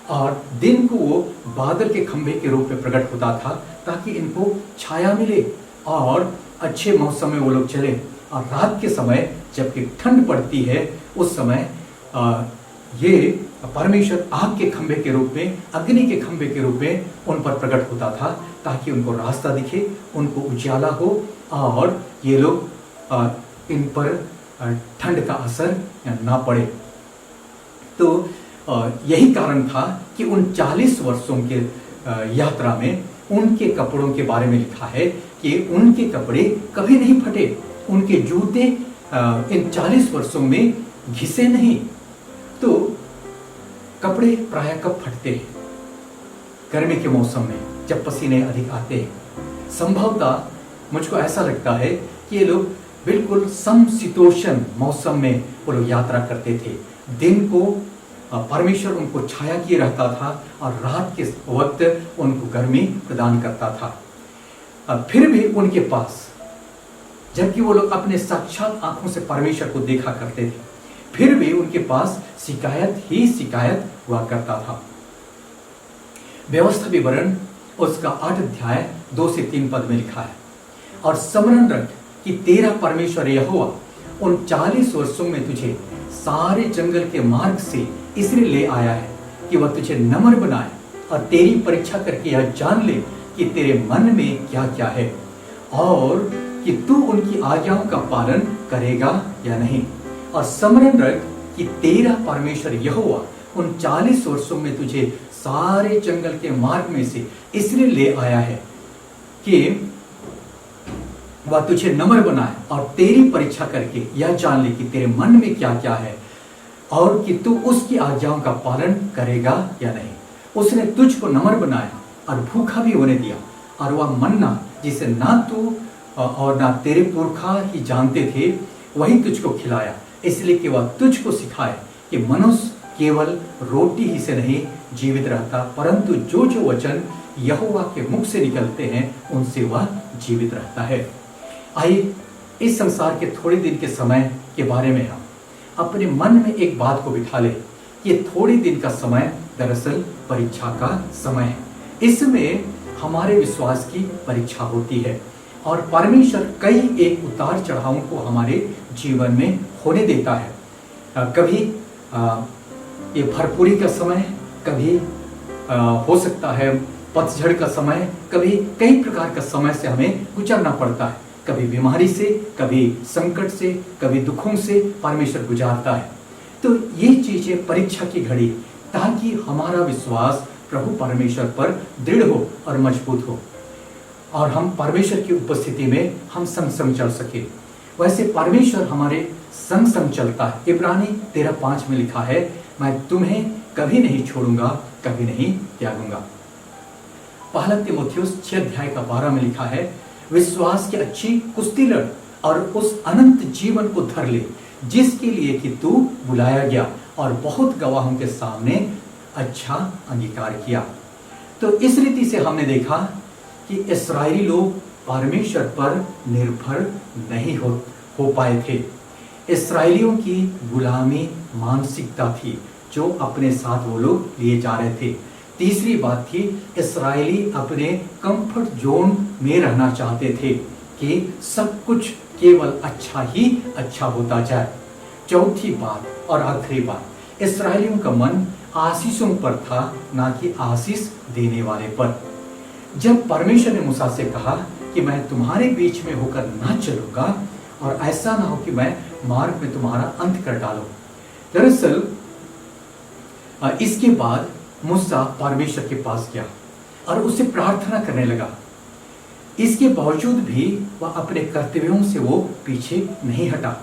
और दिन को वो बादल के खंभे के रूप में प्रकट होता था ताकि इनको छाया मिले और अच्छे मौसम में वो लोग चले। और रात के समय जबकि ठंड पड़ती है, उस समय ये परमेश्वर आग के खंभे के रूप में, अग्नि के खंभे के रूप में उन पर प्रकट होता था ताकि उनको रास्ता दिखे, उनको उजाला हो, और ये लोग इन पर ठंड का असर ना पड़े। तो यही कारण था कि उन 40 वर्षों के यात्रा में उनके कपड़ों के बारे में लिखा है कि उनके कपड़े कभी नहीं फटे, उनके जूते इन 40 वर्षों में घिसे नहीं। तो कपड़े प्रायः कब फटते हैं? गर्मी के मौसम में, जब पसीने अधिक आते हैं। संभवतः मुझको ऐसा लगता है कि ये लोग बिल्कुल समशीतोष्ण मौसम में वो लोग यात्रा करते थे। दिन को परमेश्वर उनको छाया किए रहता था और रात के वक्त उनको गर्मी प्रदान करता था। फिर भी उनके पास, जबकि वो लोग अपने साक्षात आंखों से परमेश्वर को देखा करते थे, फिर भी उनके पास शिकायत ही शिकायत हुआ करता था। व्यवस्था विवरण उसका 8 अध्याय 2 से 3 पद में लिखा है, और स्मरण रख कि तेरा परमेश्वर यहोवा उन 40 वर्षों में तुझे सारे जंगल के मार्ग से इसलिए ले आया है कि वह तुझे नम्र बनाए और तेरी परीक्षा करके यह जान ले कि तेरे मन में क्या क्या है, और कि तू उनकी आज्ञाओं का पालन करेगा या नहीं। और स्मरण रख कि तेरा परमेश्वर यहोवा उन 40 वर्षों में तुझे सारे जंगल के मार्ग में से इसलिए ले आया है कि वह तुझे नम्र बनाए और तेरी परीक्षा करके यह जान ले कि तेरे मन में क्या क्या है, और कि तू उसकी आज्ञाओं का पालन करेगा या नहीं। उसने तुझको नम्र बनाया और भूखा भी होने दिया, और वह मन्ना जिसे ना तू और ना तेरे पुरखा ही जानते थे, वही तुझको खिलाया, इसलिए कि वह तुझको सिखाए कि मनुष्य केवल रोटी ही से नहीं जीवित रहता, परंतु जो जो वचन यहोवा के मुख से निकलते हैं उनसे वह जीवित रहता है। आइए इस संसार के थोड़े दिन के समय के बारे में हम अपने मन में एक बात को बिठा ले। ये थोड़े दिन का समय दरअसल परीक्षा का समय है। इसमें हमारे विश्वास की परीक्षा होती है और परमेश्वर कई एक उतार चढ़ावों को हमारे जीवन में होने देता है। कभी ये भरपूरी का समय, कभी हो सकता है पतझड़ का समय, कभी कई प्रकार का समय से हमें गुजरना पड़ता है। कभी बीमारी से, कभी संकट से, कभी दुखों से परमेश्वर गुजारता है। तो ये चीजें परीक्षा की घड़ी, ताकि हमारा विश्वास प्रभु परमेश्वर पर दृढ़ हो और मजबूत हो और हम परमेश्वर की उपस्थिति में हम संग संग चल सके। वैसे परमेश्वर हमारे संग संग चलता है। इब्रानी 13:5 में लिखा है, मैं तुम्हें कभी नहीं छोड़ूंगा, कभी नहीं त्यागूंगा। पहला तीमुथियुस 6:12 में लिखा है, विश्वास की अच्छी कुश्ती लड़ और उस अनंत जीवन को धर ले जिसके लिए कि तू बुलाया गया और बहुत गवाहों के सामने अच्छा अंगीकार किया। तो इस रीति से हमने देखा कि इस्राएली लोग परमेश्वर पर निर्भर नहीं हो पाए थे। इस्राएलियों की गुलामी मानसिकता थी जो अपने साथ वो लोग लिए जा रहे थे। तीसरी बात थी, इस्राएली अपने कंफर्ट जोन में रहना चाहते थे कि सब कुछ केवल अच्छा ही अच्छा होता जाए। चौथी बात और आखिरी बात, इस्राएलियों का मन आशीषों पर था, ना कि आशीष देने वाले पर। जब परमेश्वर ने मूसा से कहा कि मैं तुम्हारे बीच में होकर ना चलूंगा और ऐसा ना हो कि मैं मार्ग में तुम्हारा अंत कर डालूं। दरअसल इसके बाद मूसा परमेश्वर के पास गया और उससे प्रार्थना करने लगा। इसके बावजूद भी वह अपने कर्तव्यों से वो पीछे नहीं हटा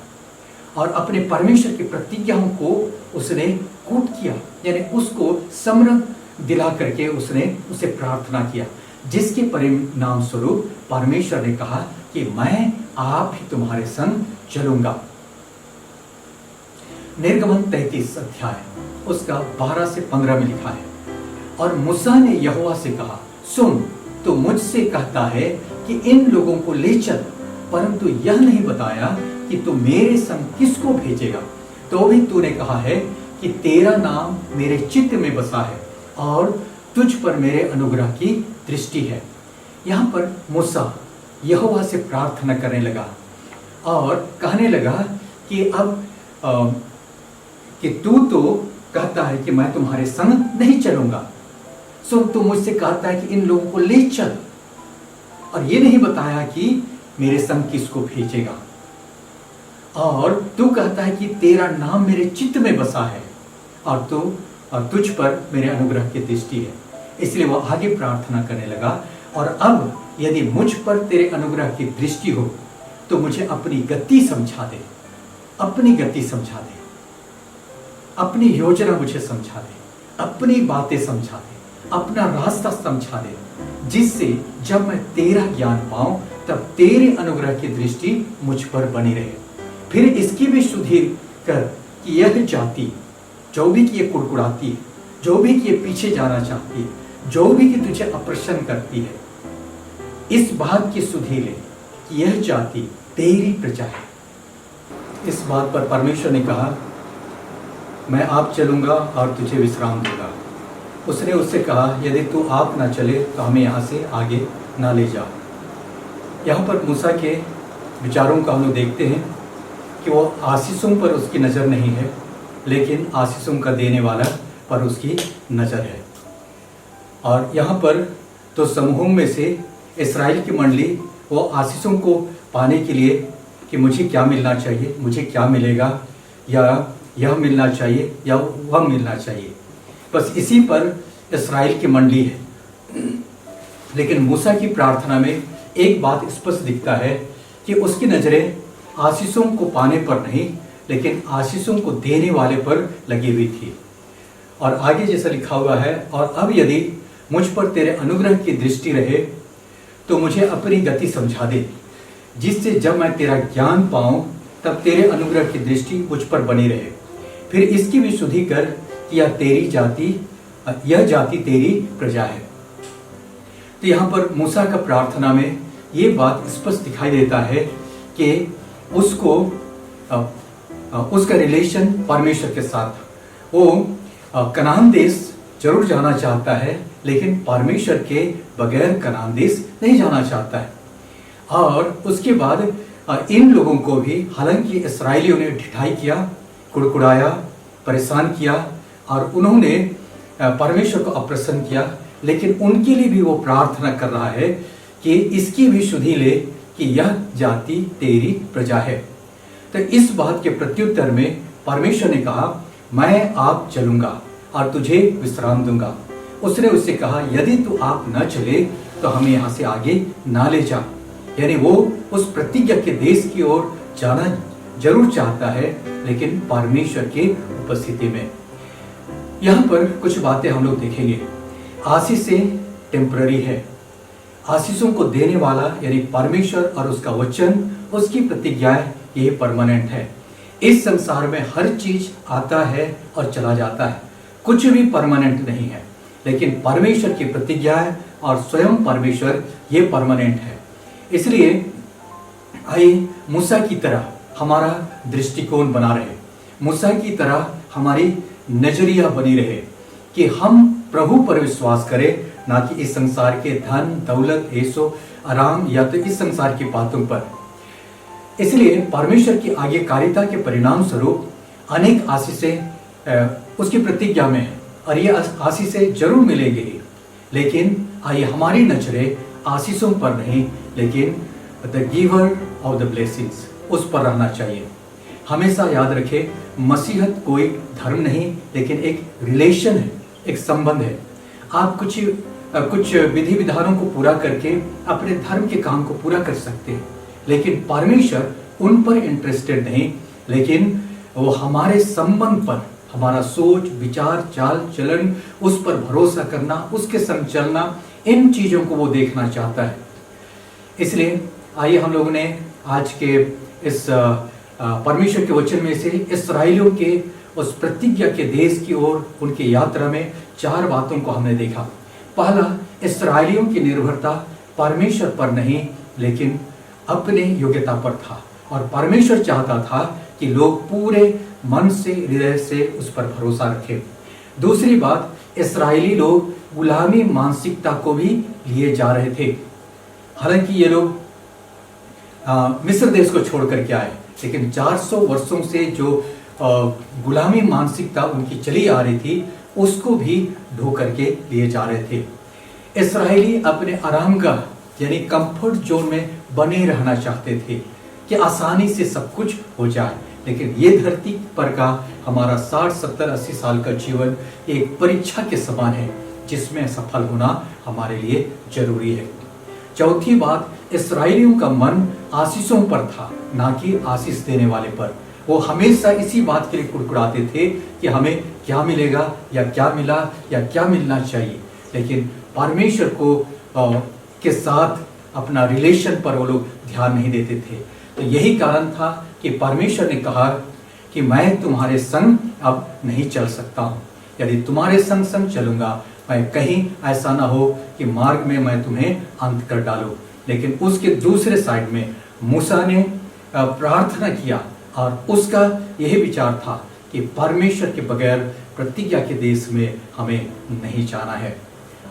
और अपने परमेश्वर की प्रतिज्ञाओं को उसने कूट किया, यानी उसको स्मरण दिला करके उसने उसे प्रार्थना किया, जिसके परिणाम स्वरूप परमेश्वर ने कहा कि मैं आप ही तुम्हारे संग चलूंगा। निर्गमन 33 अध्याय उसका 12 से 15 में लिखा है, और मूसा ने यहोवा से कहा, सुन, तो मुझसे कहता है कि इन लोगों को ले चल, परंतु यह नहीं बताया कि तू मेरे संग किसको भेजेगा। तो भी तूने कहा है कि तेरा नाम मेरे चित्त में बसा है और तुझ पर मेरे अनुग्रह की दृष्टि है। यहाँ पर मूसा यहोवा से प्रार्थना करने लगा और कहने लगा कि अब कि तू तो कहता है कि मैं तुम्हारे संग नहीं चलूंगा, सो तू मुझसे कहता है कि इन लोगों को ले चल, और ये नहीं बताया कि मेरे संग किसको भेजेगा। और तू कहता है कि तेरा नाम मेरे चित्त में बसा है और तुझ पर मेरे अनुग्रह की दृष्टि है। इसलिए वह आगे प्रार्थना करने लगा, और अब यदि मुझ पर तेरे अनुग्रह की दृष्टि हो तो मुझे अपनी गति समझा दे, अपनी गति समझा दे, अपनी योजना मुझे समझा दे, अपनी बातें समझा दे, अपना रास्ता समझा दे, जिससे जब मैं तेरा ज्ञान पाऊं तब तेरे अनुग्रह की दृष्टि मुझ पर बनी रहे। फिर इसकी भी सुधीर कर कि यह जाति जो भी कि ये कुड़कुड़ाती है, जो भी कि ये पीछे जाना चाहती है, जो भी कि तुझे अप्रसन्न करती है, इस बात की सुधि ले कि यह जाति तेरी प्रजा है। इस बात पर परमेश्वर ने कहा, मैं आप चलूंगा और तुझे विश्राम दूंगा। उसने उससे कहा, यदि तू आप ना चले तो हमें यहाँ से आगे ना ले जा। यहाँ पर मूसा के विचारों का हम लोग देखते हैं कि वो आशीषों पर उसकी नज़र नहीं है, लेकिन आशीषों का देने वाला पर उसकी नज़र है। और यहाँ पर तो समूहों में से इस्राएल की मंडली वो आशीषों को पाने के लिए कि मुझे क्या मिलना चाहिए, मुझे क्या मिलेगा, या यह मिलना चाहिए या वह मिलना चाहिए, बस इसी पर इस्राएल की मंडली है। लेकिन मूसा की प्रार्थना में एक बात स्पष्ट दिखता है कि उसकी नज़रें आशीषों को पाने पर नहीं, लेकिन आशीषों को देने वाले पर लगी हुई थी। और आगे जैसा लिखा हुआ है, और अब यदि मुझ पर तेरे अनुग्रह की दृष्टि रहे तो मुझे अपनी गति समझा दे, जिससे जब मैं तेरा ज्ञान पाऊं तब तेरे अनुग्रह की दृष्टि मुझ पर बनी रहे। फिर इसकी भी सुधि कर कि यह जाति तेरी प्रजा है। तो यहाँ पर मूसा का प्रार्थना में ये बात स्पष्ट दिखाई देता है कि उसको उसका रिलेशन परमेश्वर के साथ, वो कनान देश जरूर जाना चाहता है, लेकिन परमेश्वर के बगैर कनान देश नहीं जाना चाहता है। और उसके बाद इन लोगों को भी, हालांकि इस्राएलियों ने ढिठाई किया, कुड़कुड़ाया, परेशान किया और उन्होंने परमेश्वर को अप्रसन्न किया, लेकिन उनके लिए भी वो प्रार्थना कर रहा है कि इसकी भी सुधि ले कि यह जाति तेरी प्रजा है। तो इस बात के प्रत्युत्तर में परमेश्वर ने कहा, मैं आप चलूंगा और तुझे विश्राम दूंगा। उसने उससे कहा, यदि तू आप न चले तो हमें यहाँ से आगे ना ले जा। यानी वो उस प्रतिज्ञा के देश की ओर जाना जरूर चाहता है, लेकिन परमेश्वर की उपस्थिति में। यहाँ पर कुछ बातें हम लोग देखेंगे। आशीषें टेम्पररी है, आशीषों को देने वाला यानी परमेश्वर और उसका वचन, उसकी प्रतिज्ञाएं ये परमानेंट है। इस संसार में हर चीज आता है और चला जाता है, कुछ भी परमानेंट नहीं है, लेकिन परमेश्वर की प्रतिज्ञाएं और स्वयं परमेश्वर ये परमानेंट है। इसलिए आइए मूसा की तरह हमारा दृष्टिकोण बना रहे, मूसा की तरह हमारी नजरिया बनी रहे कि हम प्रभु पर विश्वास करें, ना कि इस संसार के धन दौलत ऐशो आराम या तो इस संसार की बातों पर। इसलिए परमेश्वर की आज्ञाकारिता के परिणाम स्वरूप अनेक आशीषें उसकी प्रतिज्ञा में है और ये आशीषें जरूर मिलेंगे ही, लेकिन आइए हमारी नजरें आशीषों पर नहीं, लेकिन the giver of the blessings उस पर रहना चाहिए। हमेशा याद रखें, मसीहत कोई धर्म नहीं, लेकिन एक रिलेशन है, एक संबंध है। आप कुछ विधि विधानों को पूरा करके अपने धर्म के काम को पूरा कर सकते हैं, लेकिन परमेश्वर उन पर इंटरेस्टेड नहीं, लेकिन वो हमारे संबंध पर, हमारा सोच विचार चाल चलन, उस पर भरोसा करना, उसके संग चलना, इन चीजों को वो देखना चाहता है। इसलिए आइए हम लोगों ने आज के इस परमेश्वर के वचन में से इस्राएलियों के उस प्रतिज्ञा के देश की ओर उनकी यात्रा में 4 बातों को हमने देखा। पहला, इस्राएलियों की निर्भरता परमेश्वर पर नहीं, लेकिन अपने योग्यता पर था, और परमेश्वर चाहता था कि लोग पूरे मन से, हृदय से उस पर भरोसा रखें। दूसरी बात, इस्राएली लोग गुलामी मानसिकता को भी लिए जा रहे थे। हालांकि ये लोग मिस्र देश को छोड़ करके आए, लेकिन 400 वर्षों से जो गुलामी मानसिकता उनकी चली आ रही थी, उसको भी ढो करके लिए जा रहे थे। इस्राएली अपने आरामगाह यानी कंफर्ट जोन में बने रहना चाहते थे कि आसानी से सब कुछ हो जाए, लेकिन ये धरती पर का हमारा 60, 70, 80 साल का जीवन एक परीक्षा के समान है, जिसमें सफल होना हमारे लिए जरूरी है। चौथी बात, इस्राएलियों का मन आशीषों पर था, ना कि आशीष देने वाले पर। वो हमेशा इसी बात के लिए कुड़कुड़ाते थे कि हमें क्या मिलेगा या क्या मिला या क्या मिलना चाहिए, लेकिन परमेश्वर को के साथ अपना रिलेशन पर वो लोग ध्यान नहीं देते थे। तो यही कारण था कि परमेश्वर ने कहा कि मैं तुम्हारे संग अब नहीं चल सकता हूँ। यदि तुम्हारे संग संग चलूंगा, मैं कहीं ऐसा ना हो कि मार्ग में मैं तुम्हें अंत कर डालूं। लेकिन उसके दूसरे साइड में मूसा ने प्रार्थना किया, और उसका यही विचार था कि परमेश्वर के बगैर प्रतिज्ञा के देश में हमें नहीं जाना है।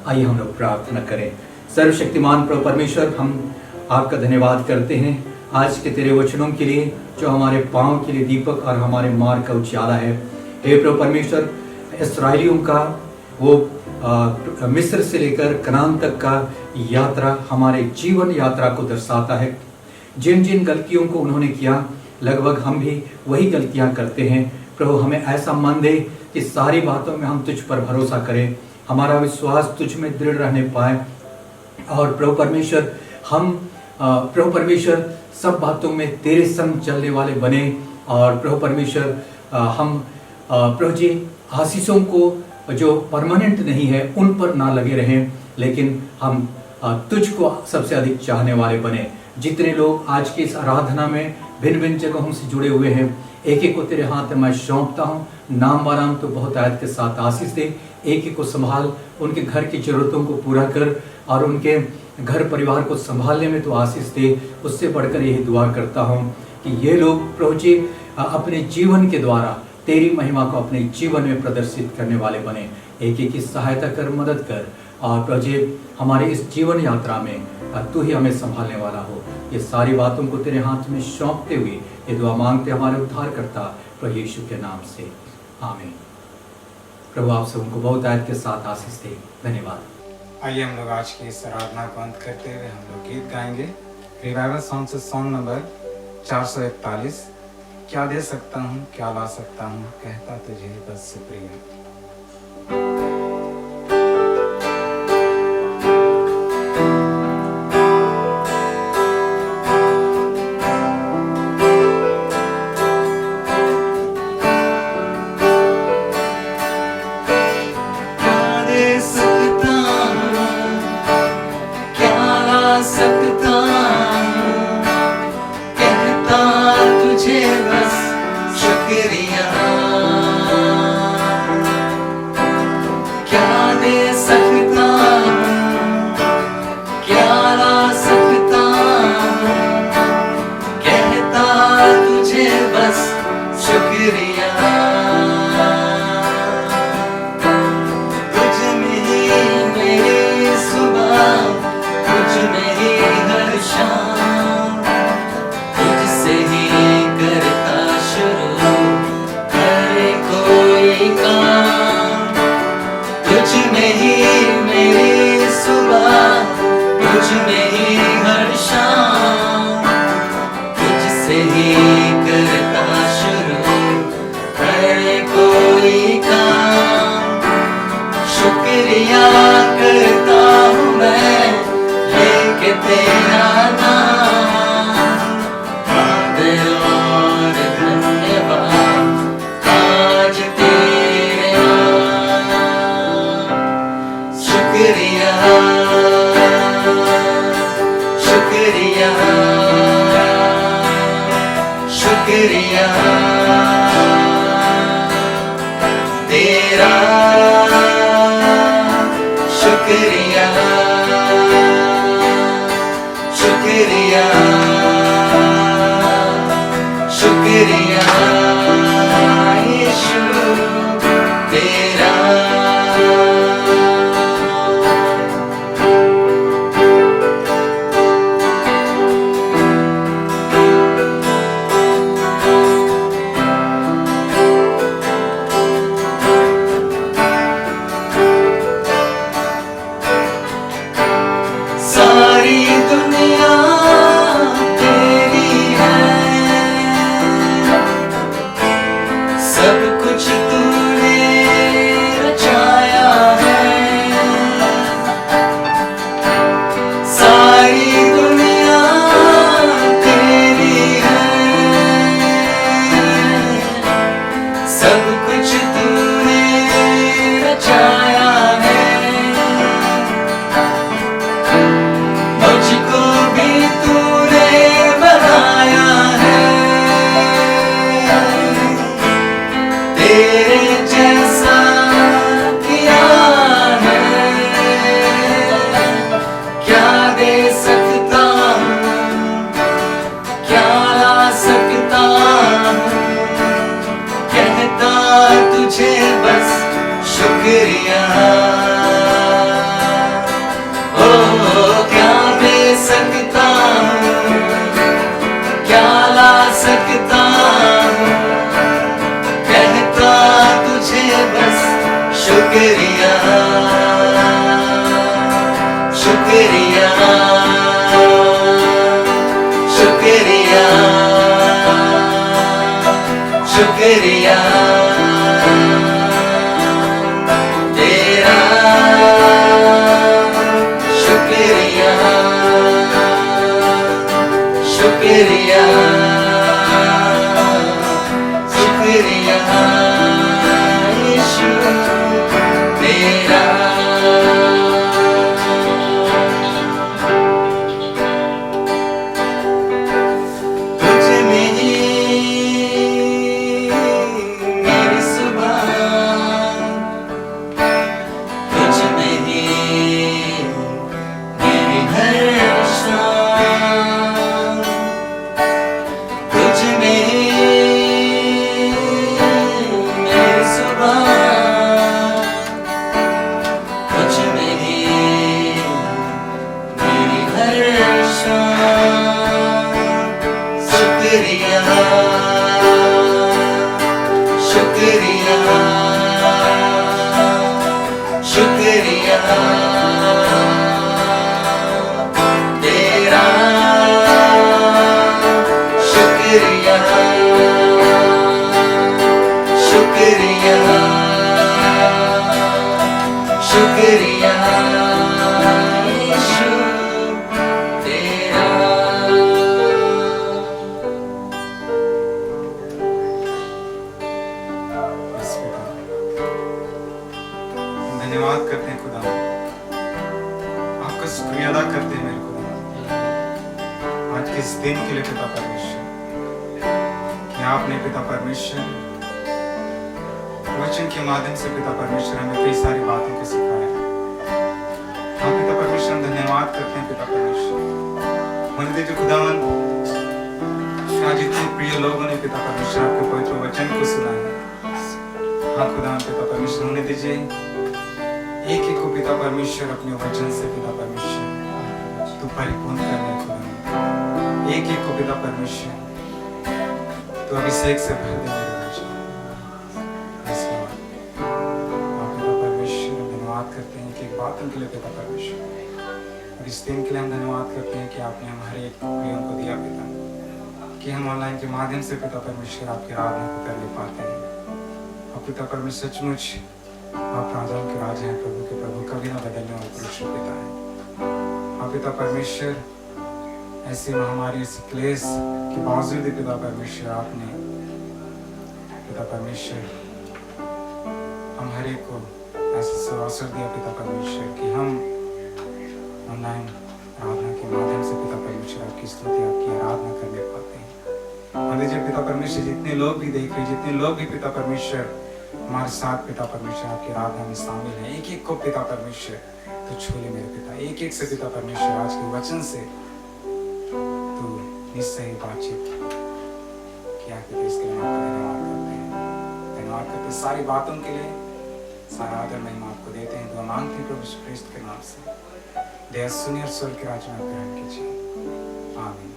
आइए हम लोग प्रार्थना करें। सर्वशक्तिमान प्रभु परमेश्वर, हम आपका धन्यवाद करते हैं आज के तेरे वचनों के लिए, जो हमारे पांव के लिए दीपक और हमारे मार्ग का उजाला है। हे प्रभु परमेश्वर, इस्राएलियों का वो मिस्र से लेकर कनान तक का यात्रा हमारे जीवन यात्रा को दर्शाता है। जिन जिन गलतियों को उन्होंने किया, लगभग हम भी वही गलतियां करते हैं। प्रभु, हमें ऐसा मन दे कि सारी बातों में हम तुझ पर भरोसा करें, हमारा विश्वास तुझ में दृढ़ रहने पाए। और प्रभु परमेश्वर, हम प्रभु परमेश्वर सब बातों में तेरे संग चलने वाले बने। और प्रभु परमेश्वर, हम प्रभु जी आशीषों को जो परमानेंट नहीं है उन पर ना लगे रहें, लेकिन हम तुझको सबसे अधिक चाहने वाले बने। जितने लोग आज की इस आराधना में भिन्न भिन्न जगहों से जुड़े हुए हैं, एक एक को तेरे हाथ में मैं सौंपता हूँ। नाम बाराम तो बहुत आयत के साथ आशीष दे, एक एक को संभाल, उनके घर की जरूरतों को पूरा कर। और उनके घर परिवार को संभालने में तो आशीष दे। उससे बढ़कर यही दुआ करता हूँ कि ये लोग प्रभु जी अपने जीवन के द्वारा तेरी महिमा को अपने जीवन में प्रदर्शित करने वाले बने। एक एक की सहायता कर, मदद कर, और प्रभु जी हमारे इस जीवन यात्रा में तू ही हमें संभालने वाला हो। ये सारी बातों को तेरे हाथ में सौंपते हुए ये दुआ मांगते हमारे उद्धार करता प्रभु यीशु के नाम से, आमीन। प्रभु आप सबको बहुत आयत के साथ आशीष दे। धन्यवाद। आइए हम लोग आज की इस आराधना को अंत करते हुए हम लोग गीत गाएंगे। रिवाइवल सॉन्ग से सॉन्ग नंबर 441, क्या दे सकता हूँ क्या ला सकता हूँ, कहता तुझे बस शुक्रिया। शुक्रिया शुक्रिया तेरा शुक्रिया शुक्रिया शुक्रिया यीशु तेरा। धन्यवाद करते हैं खुदा, आपका शुक्रिया अदा करते हैं मेरे खुदा आज के इस दिन के लिए पिता परमेश्वर, कि आपने पिता परमेश्वर वचन के माध्यम से पिता परमेश्वर हमें कई सारी बातों को सिखाया। हाँ पिता परमेश्वर, हम धन्यवाद करते हैं पिता परमेश्वर। मन दे जो खुदावन आज इतने प्रिय लोगों ने पिता परमेश्वर आपके पवित्र वचन को सुना है। हाँ खुदावन पिता परमेश्वर, होने दीजिए एक एक को पिता परमेश्वर अपने वचन से पिता परमेश्वर तू परिपूर्ण करने खुदा, एक एक को पिता परमेश्वर तू अभिषेक से भर दे मेरे वचन। पिता परमेश्वर धन्यवाद करते हैं कि एक बातों के लिए पिता परमेश्वर, और इस दिन के लिए हम धन्यवाद करते हैं कि आपने हम हर एक प्रियों को दिया पिता, कि हम ऑनलाइन के माध्यम से पिता परमेश्वर आपकी आराधना को कर ले पाते हैं। और पिता परमेश्वर सचमुच आप राजाओं के राजा हैं, प्रभु के प्रभु, कभी ना बदलने वाले पुरुष पिता है। आप पिता परमेश्वर ऐसी महामारी, ऐसी क्लेश के बावजूद भी पिता परमेश्वर आपने पिता परमेश्वर हम हर एक को ऐसा अवसर दिया पिता परमेश्वर कि हम ऑनलाइन आराधना के माध्यम से पिता परमेश्वर आपकी स्तुति, आपकी आराधना करने पाते हैं। मान लीजिए पिता परमेश्वर, जितने लोग भी देख रहे, जितने लोग भी पिता परमेश्वर हमारे साथ पिता परमेश्वर आपकी आराधना में शामिल है, एक एक को पिता परमेश्वर तो छूले मेरे पिता, एक एक से पिता परमेश्वर आज के वचन से तो निश्चय ही बातचीत किया कि इसके लिए आपका धन्यवाद करते हैं। धन्यवाद करते सारी बातों के लिए, सारा आदर महिमा आपको देते हैं। दुआ मांगते हैं प्रभु यीशु ख्रिस्त के नाम से। दया सुनिए और स्वर्ग के राज्य में ग्रहण कीजिए। आमीन।